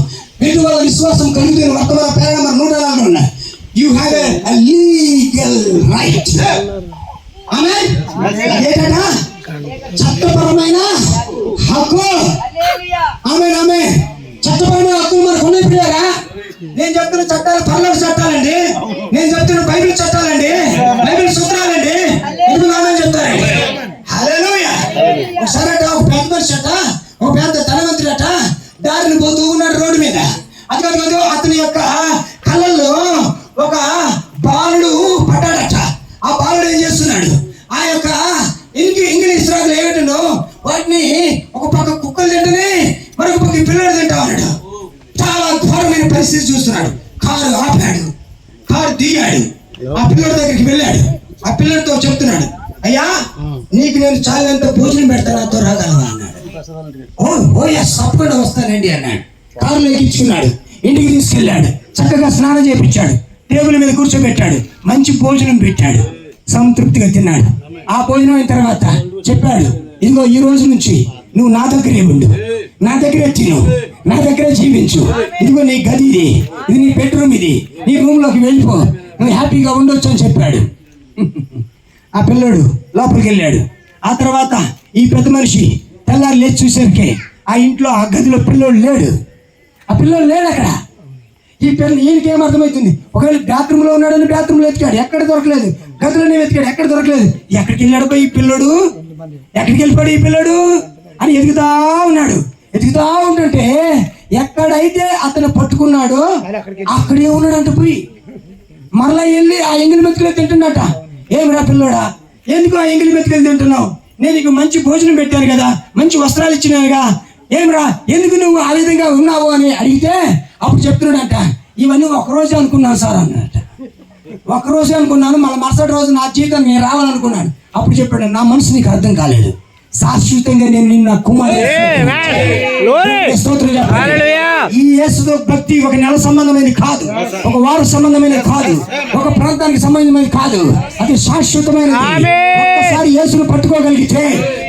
వీటి వల్ల విశ్వాసం కలుగుతున్న వర్తమాన పేర నెంబర్ 104 ఉన్నాయి. You have a legal right. Amen. అదేటా చట్టపరమైన హక్కు. ఆమేన్ ఆమేన్. చట్టపరమైన హక్కులు మనకు ఉన్నాయి ప్రియులారా. నేను చెప్తున్న చట్టాలు పర్లోక చట్టాలండి, నేను చెప్తున్న బైబిల్ చట్టాలండి, బైబిల్ సూత్రాలండి. ఎందుకు ఆమేన్ చెప్తారండి? హల్లెలూయా. ఒకసారట ఒక పెద్ద మనిషి అట, ఒక పెద్ద ధనవంతుడు అట దారిని పోతూ ఉన్నాడు రోడ్డు మీద. అది కాదు అతని యొక్క కళ్ళల్లో ఒక బాలుడు పడ్డాడట. ఆ బాలుడు ఏం చేస్తున్నాడు? ఆ యొక్క ఇంగ్లీష్ రాజులు ఏమిటో వాటిని ఒక పక్క కుక్కలు తింటనే మరొక పక్క పిల్లడు తింటా ఉన్నాడు. చాలా ఘోరమైన పరిస్థితి చూస్తున్నాడు. కారు ఆపాడు, కారు దిగాడు, ఆ పిల్లడి దగ్గరికి వెళ్ళాడు. ఆ పిల్లడితో చెప్తున్నాడు, అయ్యా నీకు నేను చాలంత భోజనం పెడతాను, నాతో రాగలవా అన్నాడు. ఓ ఎస్ తప్పకుండా వస్తానండి అన్నాడు. కారులో ఎక్కించుకున్నాడు, ఇంటికి తీసుకెళ్ళాడు, చక్కగా స్నానం చేయించాడు, టేబుల్ మీద కూర్చోబెట్టాడు, మంచి భోజనం పెట్టాడు, సంతృప్తిగా తిన్నాడు. ఆ భోజనం అయిన తర్వాత చెప్పాడు, ఇదిగో ఈ రోజు నుంచి నువ్వు నా దగ్గరే ఉండు, నా దగ్గరే తిను, నా దగ్గరే జీవించు. ఇదిగో నీ గది ఇది, ఇది నీ బెడ్రూమ్, ఇది నీ రూమ్ లోకి వెళ్ళిపో, నువ్వు హ్యాపీగా ఉండొచ్చు అని చెప్పాడు. ఆ పిల్లడు లోపలికి వెళ్ళాడు. ఆ తర్వాత ఈ పెద్ద మనిషి తెల్లారి లేచి చూసరికి ఆ ఇంట్లో ఆ గదిలో పిల్లోడు లేడు. ఆ పిల్లోడు లేడు అక్కడ. ఈ పిల్ల ఈయనకి ఏమర్థమవుతుంది? ఒకవేళ బాత్రూమ్ లో ఉన్నాడని బాత్రూమ్ లో వెతికాడు, ఎక్కడ దొరకలేదు. గదిలోనే వెతికాడు, ఎక్కడ దొరకలేదు. ఎక్కడికి వెళ్ళాడు పోయి ఈ పిల్లడు, ఎక్కడికి వెళ్ళిపోయాడు ఈ పిల్లడు అని ఎదుగుతా ఉన్నాడు. ఎదుగుతా ఉంటుంటే ఎక్కడైతే అతను పట్టుకున్నాడో అక్కడే ఉన్నాడంట. పోయి మరలా వెళ్ళి ఆ ఎంగిలి మెతుకులే తింటున్నట. ఏమిరా పిల్లోడా, ఎందుకు ఆ ఎంగిలి మెతుకులు తింటున్నావు? నేను నీకు మంచి భోజనం పెట్టాను కదా, మంచి వస్త్రాలు ఇచ్చినానుగా, ఏమిరా ఎందుకు నువ్వు ఆ విధంగా ఉన్నావు అని అడిగితే అప్పుడు చెప్తున్నాడంట, ఇవన్నీ ఒకరోజే అనుకున్నాను సార్ అన్నట. ఒక్కరోజే అనుకున్నాను, మళ్ళీ మరుసటి రోజు నా జీవితం నేను రావాలనుకున్నాను. అప్పుడు చెప్పాడు, నా మనసు నీకు అర్థం కాలేదు, శాశ్వతంగా నేను నిన్న కుమారుడు. ఈ యేసుతో భక్తి ఒక నెల సంబంధమైనది కాదు, ఒక వారం సంబంధమైనది కాదు, ఒక ప్రాంతానికి సంబంధమైనది కాదు, అది శాశ్వతమైనది. ఒక్కసారి యేసును పట్టుకోగలిగితే,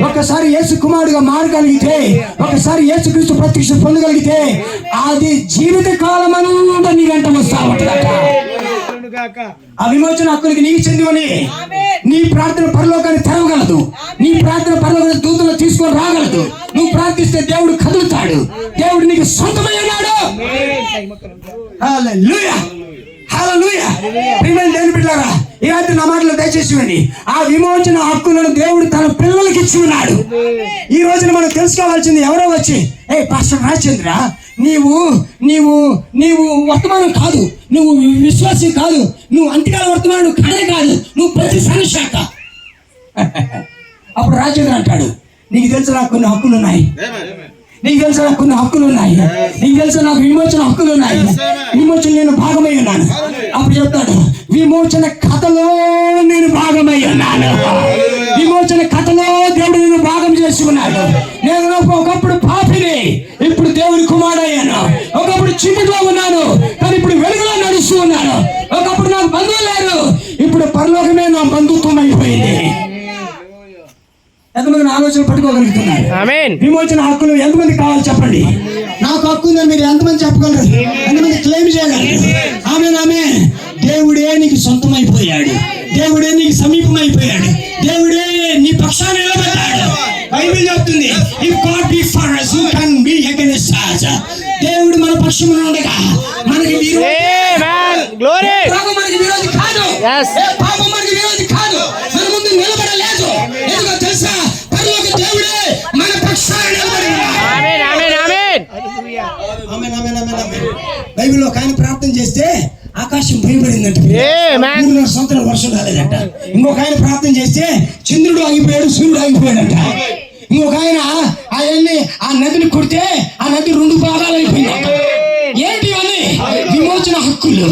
ఒక్కసారి యేసు కుమారుడుగా మారగలిగితే, ఒక్కసారి యేసుక్రీస్తు ప్రత్యక్ష పొందగలిగితే అది జీవిత కాలం అంతా నీ వెంట వస్తా ఉంటుందట. ఆ విమోచన హక్కులకి నీకు చెందివని నీ ప్రార్థన పరలోకాన్ని తెరవగలదు, నీ ప్రార్థన పరలోకాన్ని దూతలు తీసుకొని రాగలదు. నువ్వు ప్రార్థిస్తే దేవుడు కదులుతాడు, దేవుడు నీకు సొంతమై ఉన్నాడు. హల్లెలూయా, హల్లెలూయా. ప్రియమైన దేవుని బిడ్డలారా, ఈ రాత్రి నా మాటలు దయచేసి వినండి. ఆ విమోచన హక్కులను దేవుడు తన పిల్లలకి ఇచ్చి ఉన్నాడు. ఈ రోజున మనం తెలుసుకోవాల్సింది, ఎవరో వచ్చి పాస్టర్ రాజచంద్ర, నీవు నీవు నీవు వర్తమానం కాదు, నువ్వు విశ్వాసి కాదు, నువ్వు అంత్యకాల వర్తమానం కానే కాదు, నువ్వు ప్రతి సంశాఖ. అప్పుడు రాజచంద్ర అంటాడు, నీకు తెలుసు నాకు కొన్ని హక్కులు ఉన్నాయి, నీకు తెలుసు నాకు కొన్ని హక్కులు ఉన్నాయి, నీకు తెలుసు నాకు విమోచన హక్కులు ఉన్నాయి, విమోచన నేను భాగమై ఉన్నాను. అప్పుడు చెప్తాడు, విమోచన కథలో నేను భాగమై ఉన్నాను, విమోచన కథలో దేవుడు నేను భాగం చేసుకున్నాడు. నేను ఒకప్పుడు పాపిని, ఇప్పుడు దేవుడి కుమారుడయ్యాను. ఒకప్పుడు చీకటిలో ఉన్నాను, కానీ ఇప్పుడు వెలుగులో నడుస్తూ ఉన్నాను. ఒకప్పుడు నాకు బంధువులు లేరు, ఇప్పుడు పరలోకమే నా బంధుత్వం అయిపోయింది. ఎంతమంది ఆలోచన పట్టుకోగలుగుతున్నారు? విమోచన హక్కులు ఎంతమంది కావాలి చెప్పండి. నాకు హక్కు ఉందని మీరు ఎంతమంది చెప్పగలరు? ఎంతమంది క్లెయిమ్ చేయగలరు? ఆమేన్, ఆమేన్. దేవుడే నీకు సొంతం అయిపోయాడు, దేవుడే నీకు సమీపం అయిపోయాడు, దేవుడే నీ పక్షాన్ని నిలబెట్టాడు. బైబిల్ చెప్తుంది, if God be for us, who can be against us? దేవుడు మన పక్షమున ఉండగా మనకి పాపం మనకి విరోధి కాదు, పాపం మనకి విరోధి కాదు, మన ముందు నిలబడలేదు. ఎందుకో తెలుసా? పరలోక దేవుడే మన పక్షాన్ని నిలబడినాడు. బైబిల్లో ఒక ఆయన ప్రార్థన చేస్తే ఆకాశం భయపడిందంట, 3 సంవత్సరాల వర్షం రాలేదంట. ఇంకొక ఆయన ప్రార్థన చేస్తే చంద్రుడు ఆగిపోయాడు, సూర్యుడు ఆగిపోయాడంట. ఇంకొక ఆయన ఆయన్ని ఆ నదిని కొడితే ఆ నది 2 భాగాలు అయిపోయిందంట. ఏంటి అని? విమోచన హక్కులు,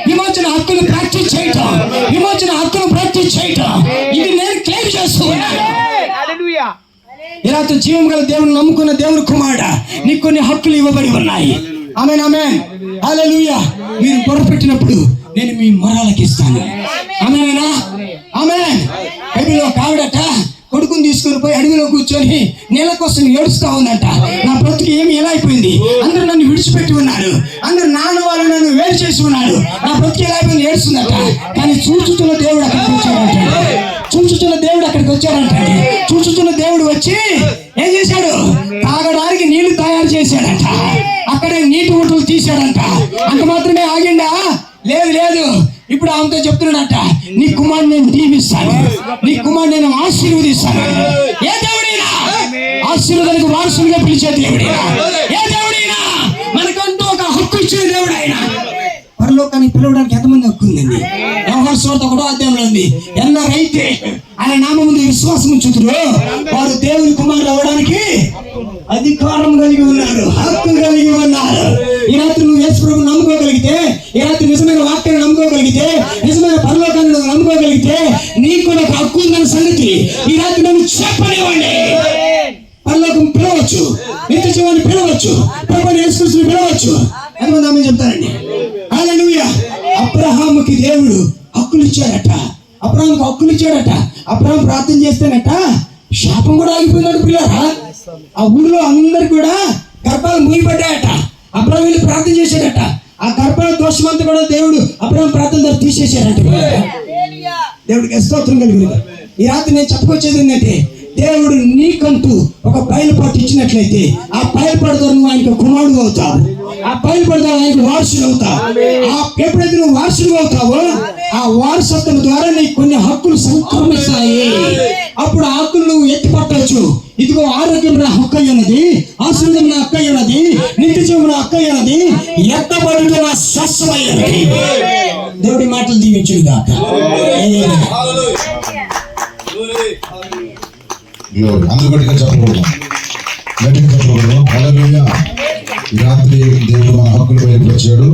విమోచన హక్కులు ప్రాక్టీస్ చేయటం, విమోచన హక్కులు ప్రాక్టీస్ చేయటం, ఇది నేను క్లెయిమ్ చేస్తూ ఉన్నాను. ఇలా జీవం గల దేవుని నమ్ముకున్న దేవుని కుమారుడా, నీకు కొన్ని హక్కులు ఇవ్వబడి ఉన్నాయి. ఆమేన్, ఆమేన్, హల్లెలూయా. మీరు మొరపెట్టినప్పుడు నేను మీ మొరాలకి ఇస్తాను. ఆమేనా? ఆమేన్. బైబిల్లో ఒక ఆవిడట కొడుకుని తీసుకుని పోయి అడవిలో కూర్చొని నీళ్ళ కోసం ఏడుస్తా ఉందంట. నా బ్రతుకు ఏమి ఎలా అయిపోయింది, అందరూ నన్ను విడిచిపెట్టి ఉన్నారు, అందరు నాన్న వాళ్ళు నన్ను వేరు చేసి ఉన్నారు, నా బ్రతుకు ఎలా అయిపోయింది ఏడుస్తుందట. కానీ చూచుతున్న దేవుడు అక్కడికి వచ్చాడంట, చూచుతున్న దేవుడు అక్కడికి వచ్చాడంట. చూచుతున్న దేవుడు వచ్చి ఏం చేశాడు? తాగడానికి నీళ్లు తయారు చేశాడంట, అక్కడే నీటి ఊటలు తీశాడంట. అంత మాత్రమే ఆగిండా? లేదు, లేదు. ఇప్పుడు ఆమెతో చెప్తున్నాడంట, నీ కుమారుడు నేను దీవిస్తాను, నీ కుమారుడు నేను ఆశీర్వదిస్తాను. ఏ దేవుడైనా ఆశీర్వాదానికి వారసులుగా పిలిచే దేవుడైనా, ఏ దేవుడైనా మనకంటూ ఒక హక్కు ఇచ్చిన దేవుడైనా. పరలోకానికి పిలవడానికి ఎంతమంది హక్కు ఉందండి? యోహాను సువార్త 1వ అధ్యాయంలో ఉంది, ఎందరైతే ఆయన నామం ముందు విశ్వాసం ఉంచుతురు వారు దేవుని కుమారులు అవ్వడానికి అధికారం కలిగి ఉన్నారు, హక్కు కలిగి ఉన్నారు. ఈ రాత్రి నువ్వు యేసు ప్రభువుని నమ్ముకోగలిగితే, ఈ రాత్రి నిజమైన వాక్యాన్ని నమ్ముకోగలిగితే, నిజమైన పరలోకాన్ని నువ్వు నమ్ముకోగలిగితే నీకు ఒక హక్కు ఉందన్న సంగతి ఈ రాత్రి నువ్వు చెప్పనివ్వండి. పరలోకం పిలవచ్చు, నిత్య జీవాన్ని పిలవచ్చు, ప్రభువుని యేసుక్రీస్తుని పిలవచ్చు. ఎంతమంది ఆమె చెప్తారండి? హల్లెలూయా. అబ్రహాముకి దేవుడు హక్కులు ఇచ్చాడట, అబ్రహాముకి హక్కులు ఇచ్చాడట. అబ్రహాం ప్రార్థన చేస్తేనట శాపం కూడా ఆగిపోయినాడు. పిల్లరా, ఆ ఊళ్ళో అందరు కూడా గర్భాలు మూయబడ్డాయట. అబ్రహాం వెళ్ళి ప్రార్థన చేశాడట, ఆ గర్భాల దోషం అంతా కూడా దేవుడు అబ్రహాం ప్రార్థన ద్వారా తీసేశాడట. దేవుడికి స్తోత్రం కలిగింది. ఈ రాత్రి నేను చెప్పుకొచ్చేది ఏంటంటే, దేవుడు నీకంటూ ఒక బయలుపాటు ఇచ్చినట్లయితే ఆ బయలుపాటు ద్వారా నువ్వు ఆయనకు కుమారుడు అవుతావు, ఆ బయలుపాటు ద్వారా ఆయనకు వారసుడు అవుతావు. ఎప్పుడైతే నువ్వు వారసుడు అవుతావో ఆ వారసత్వం ద్వారా నీకు కొన్ని హక్కులు సంక్రమిస్తాయి. అప్పుడు ఆ హక్కులు నువ్వు ఎత్తి పట్టవచ్చు. ఇదిగో ఆరోగ్యం నా హక్కు అయ్యున్నది, ఆశీర్వాదం నా హక్కు అయ్యున్నది, నిత్య జీవం నా హక్కు అయ్యున్నది, ఎత్తబడిన నా స్వస్థమయ్యున్నది. దేవుడి మాటలు దీవించుగాక. అందరూ గట్టిగా చెప్పకూడదు, గట్టిగా చెప్పకూడదు. హల్లెలూయా. ఈ రాత్రి దేవుడు మన హక్కులు బయలుపరిచాడు.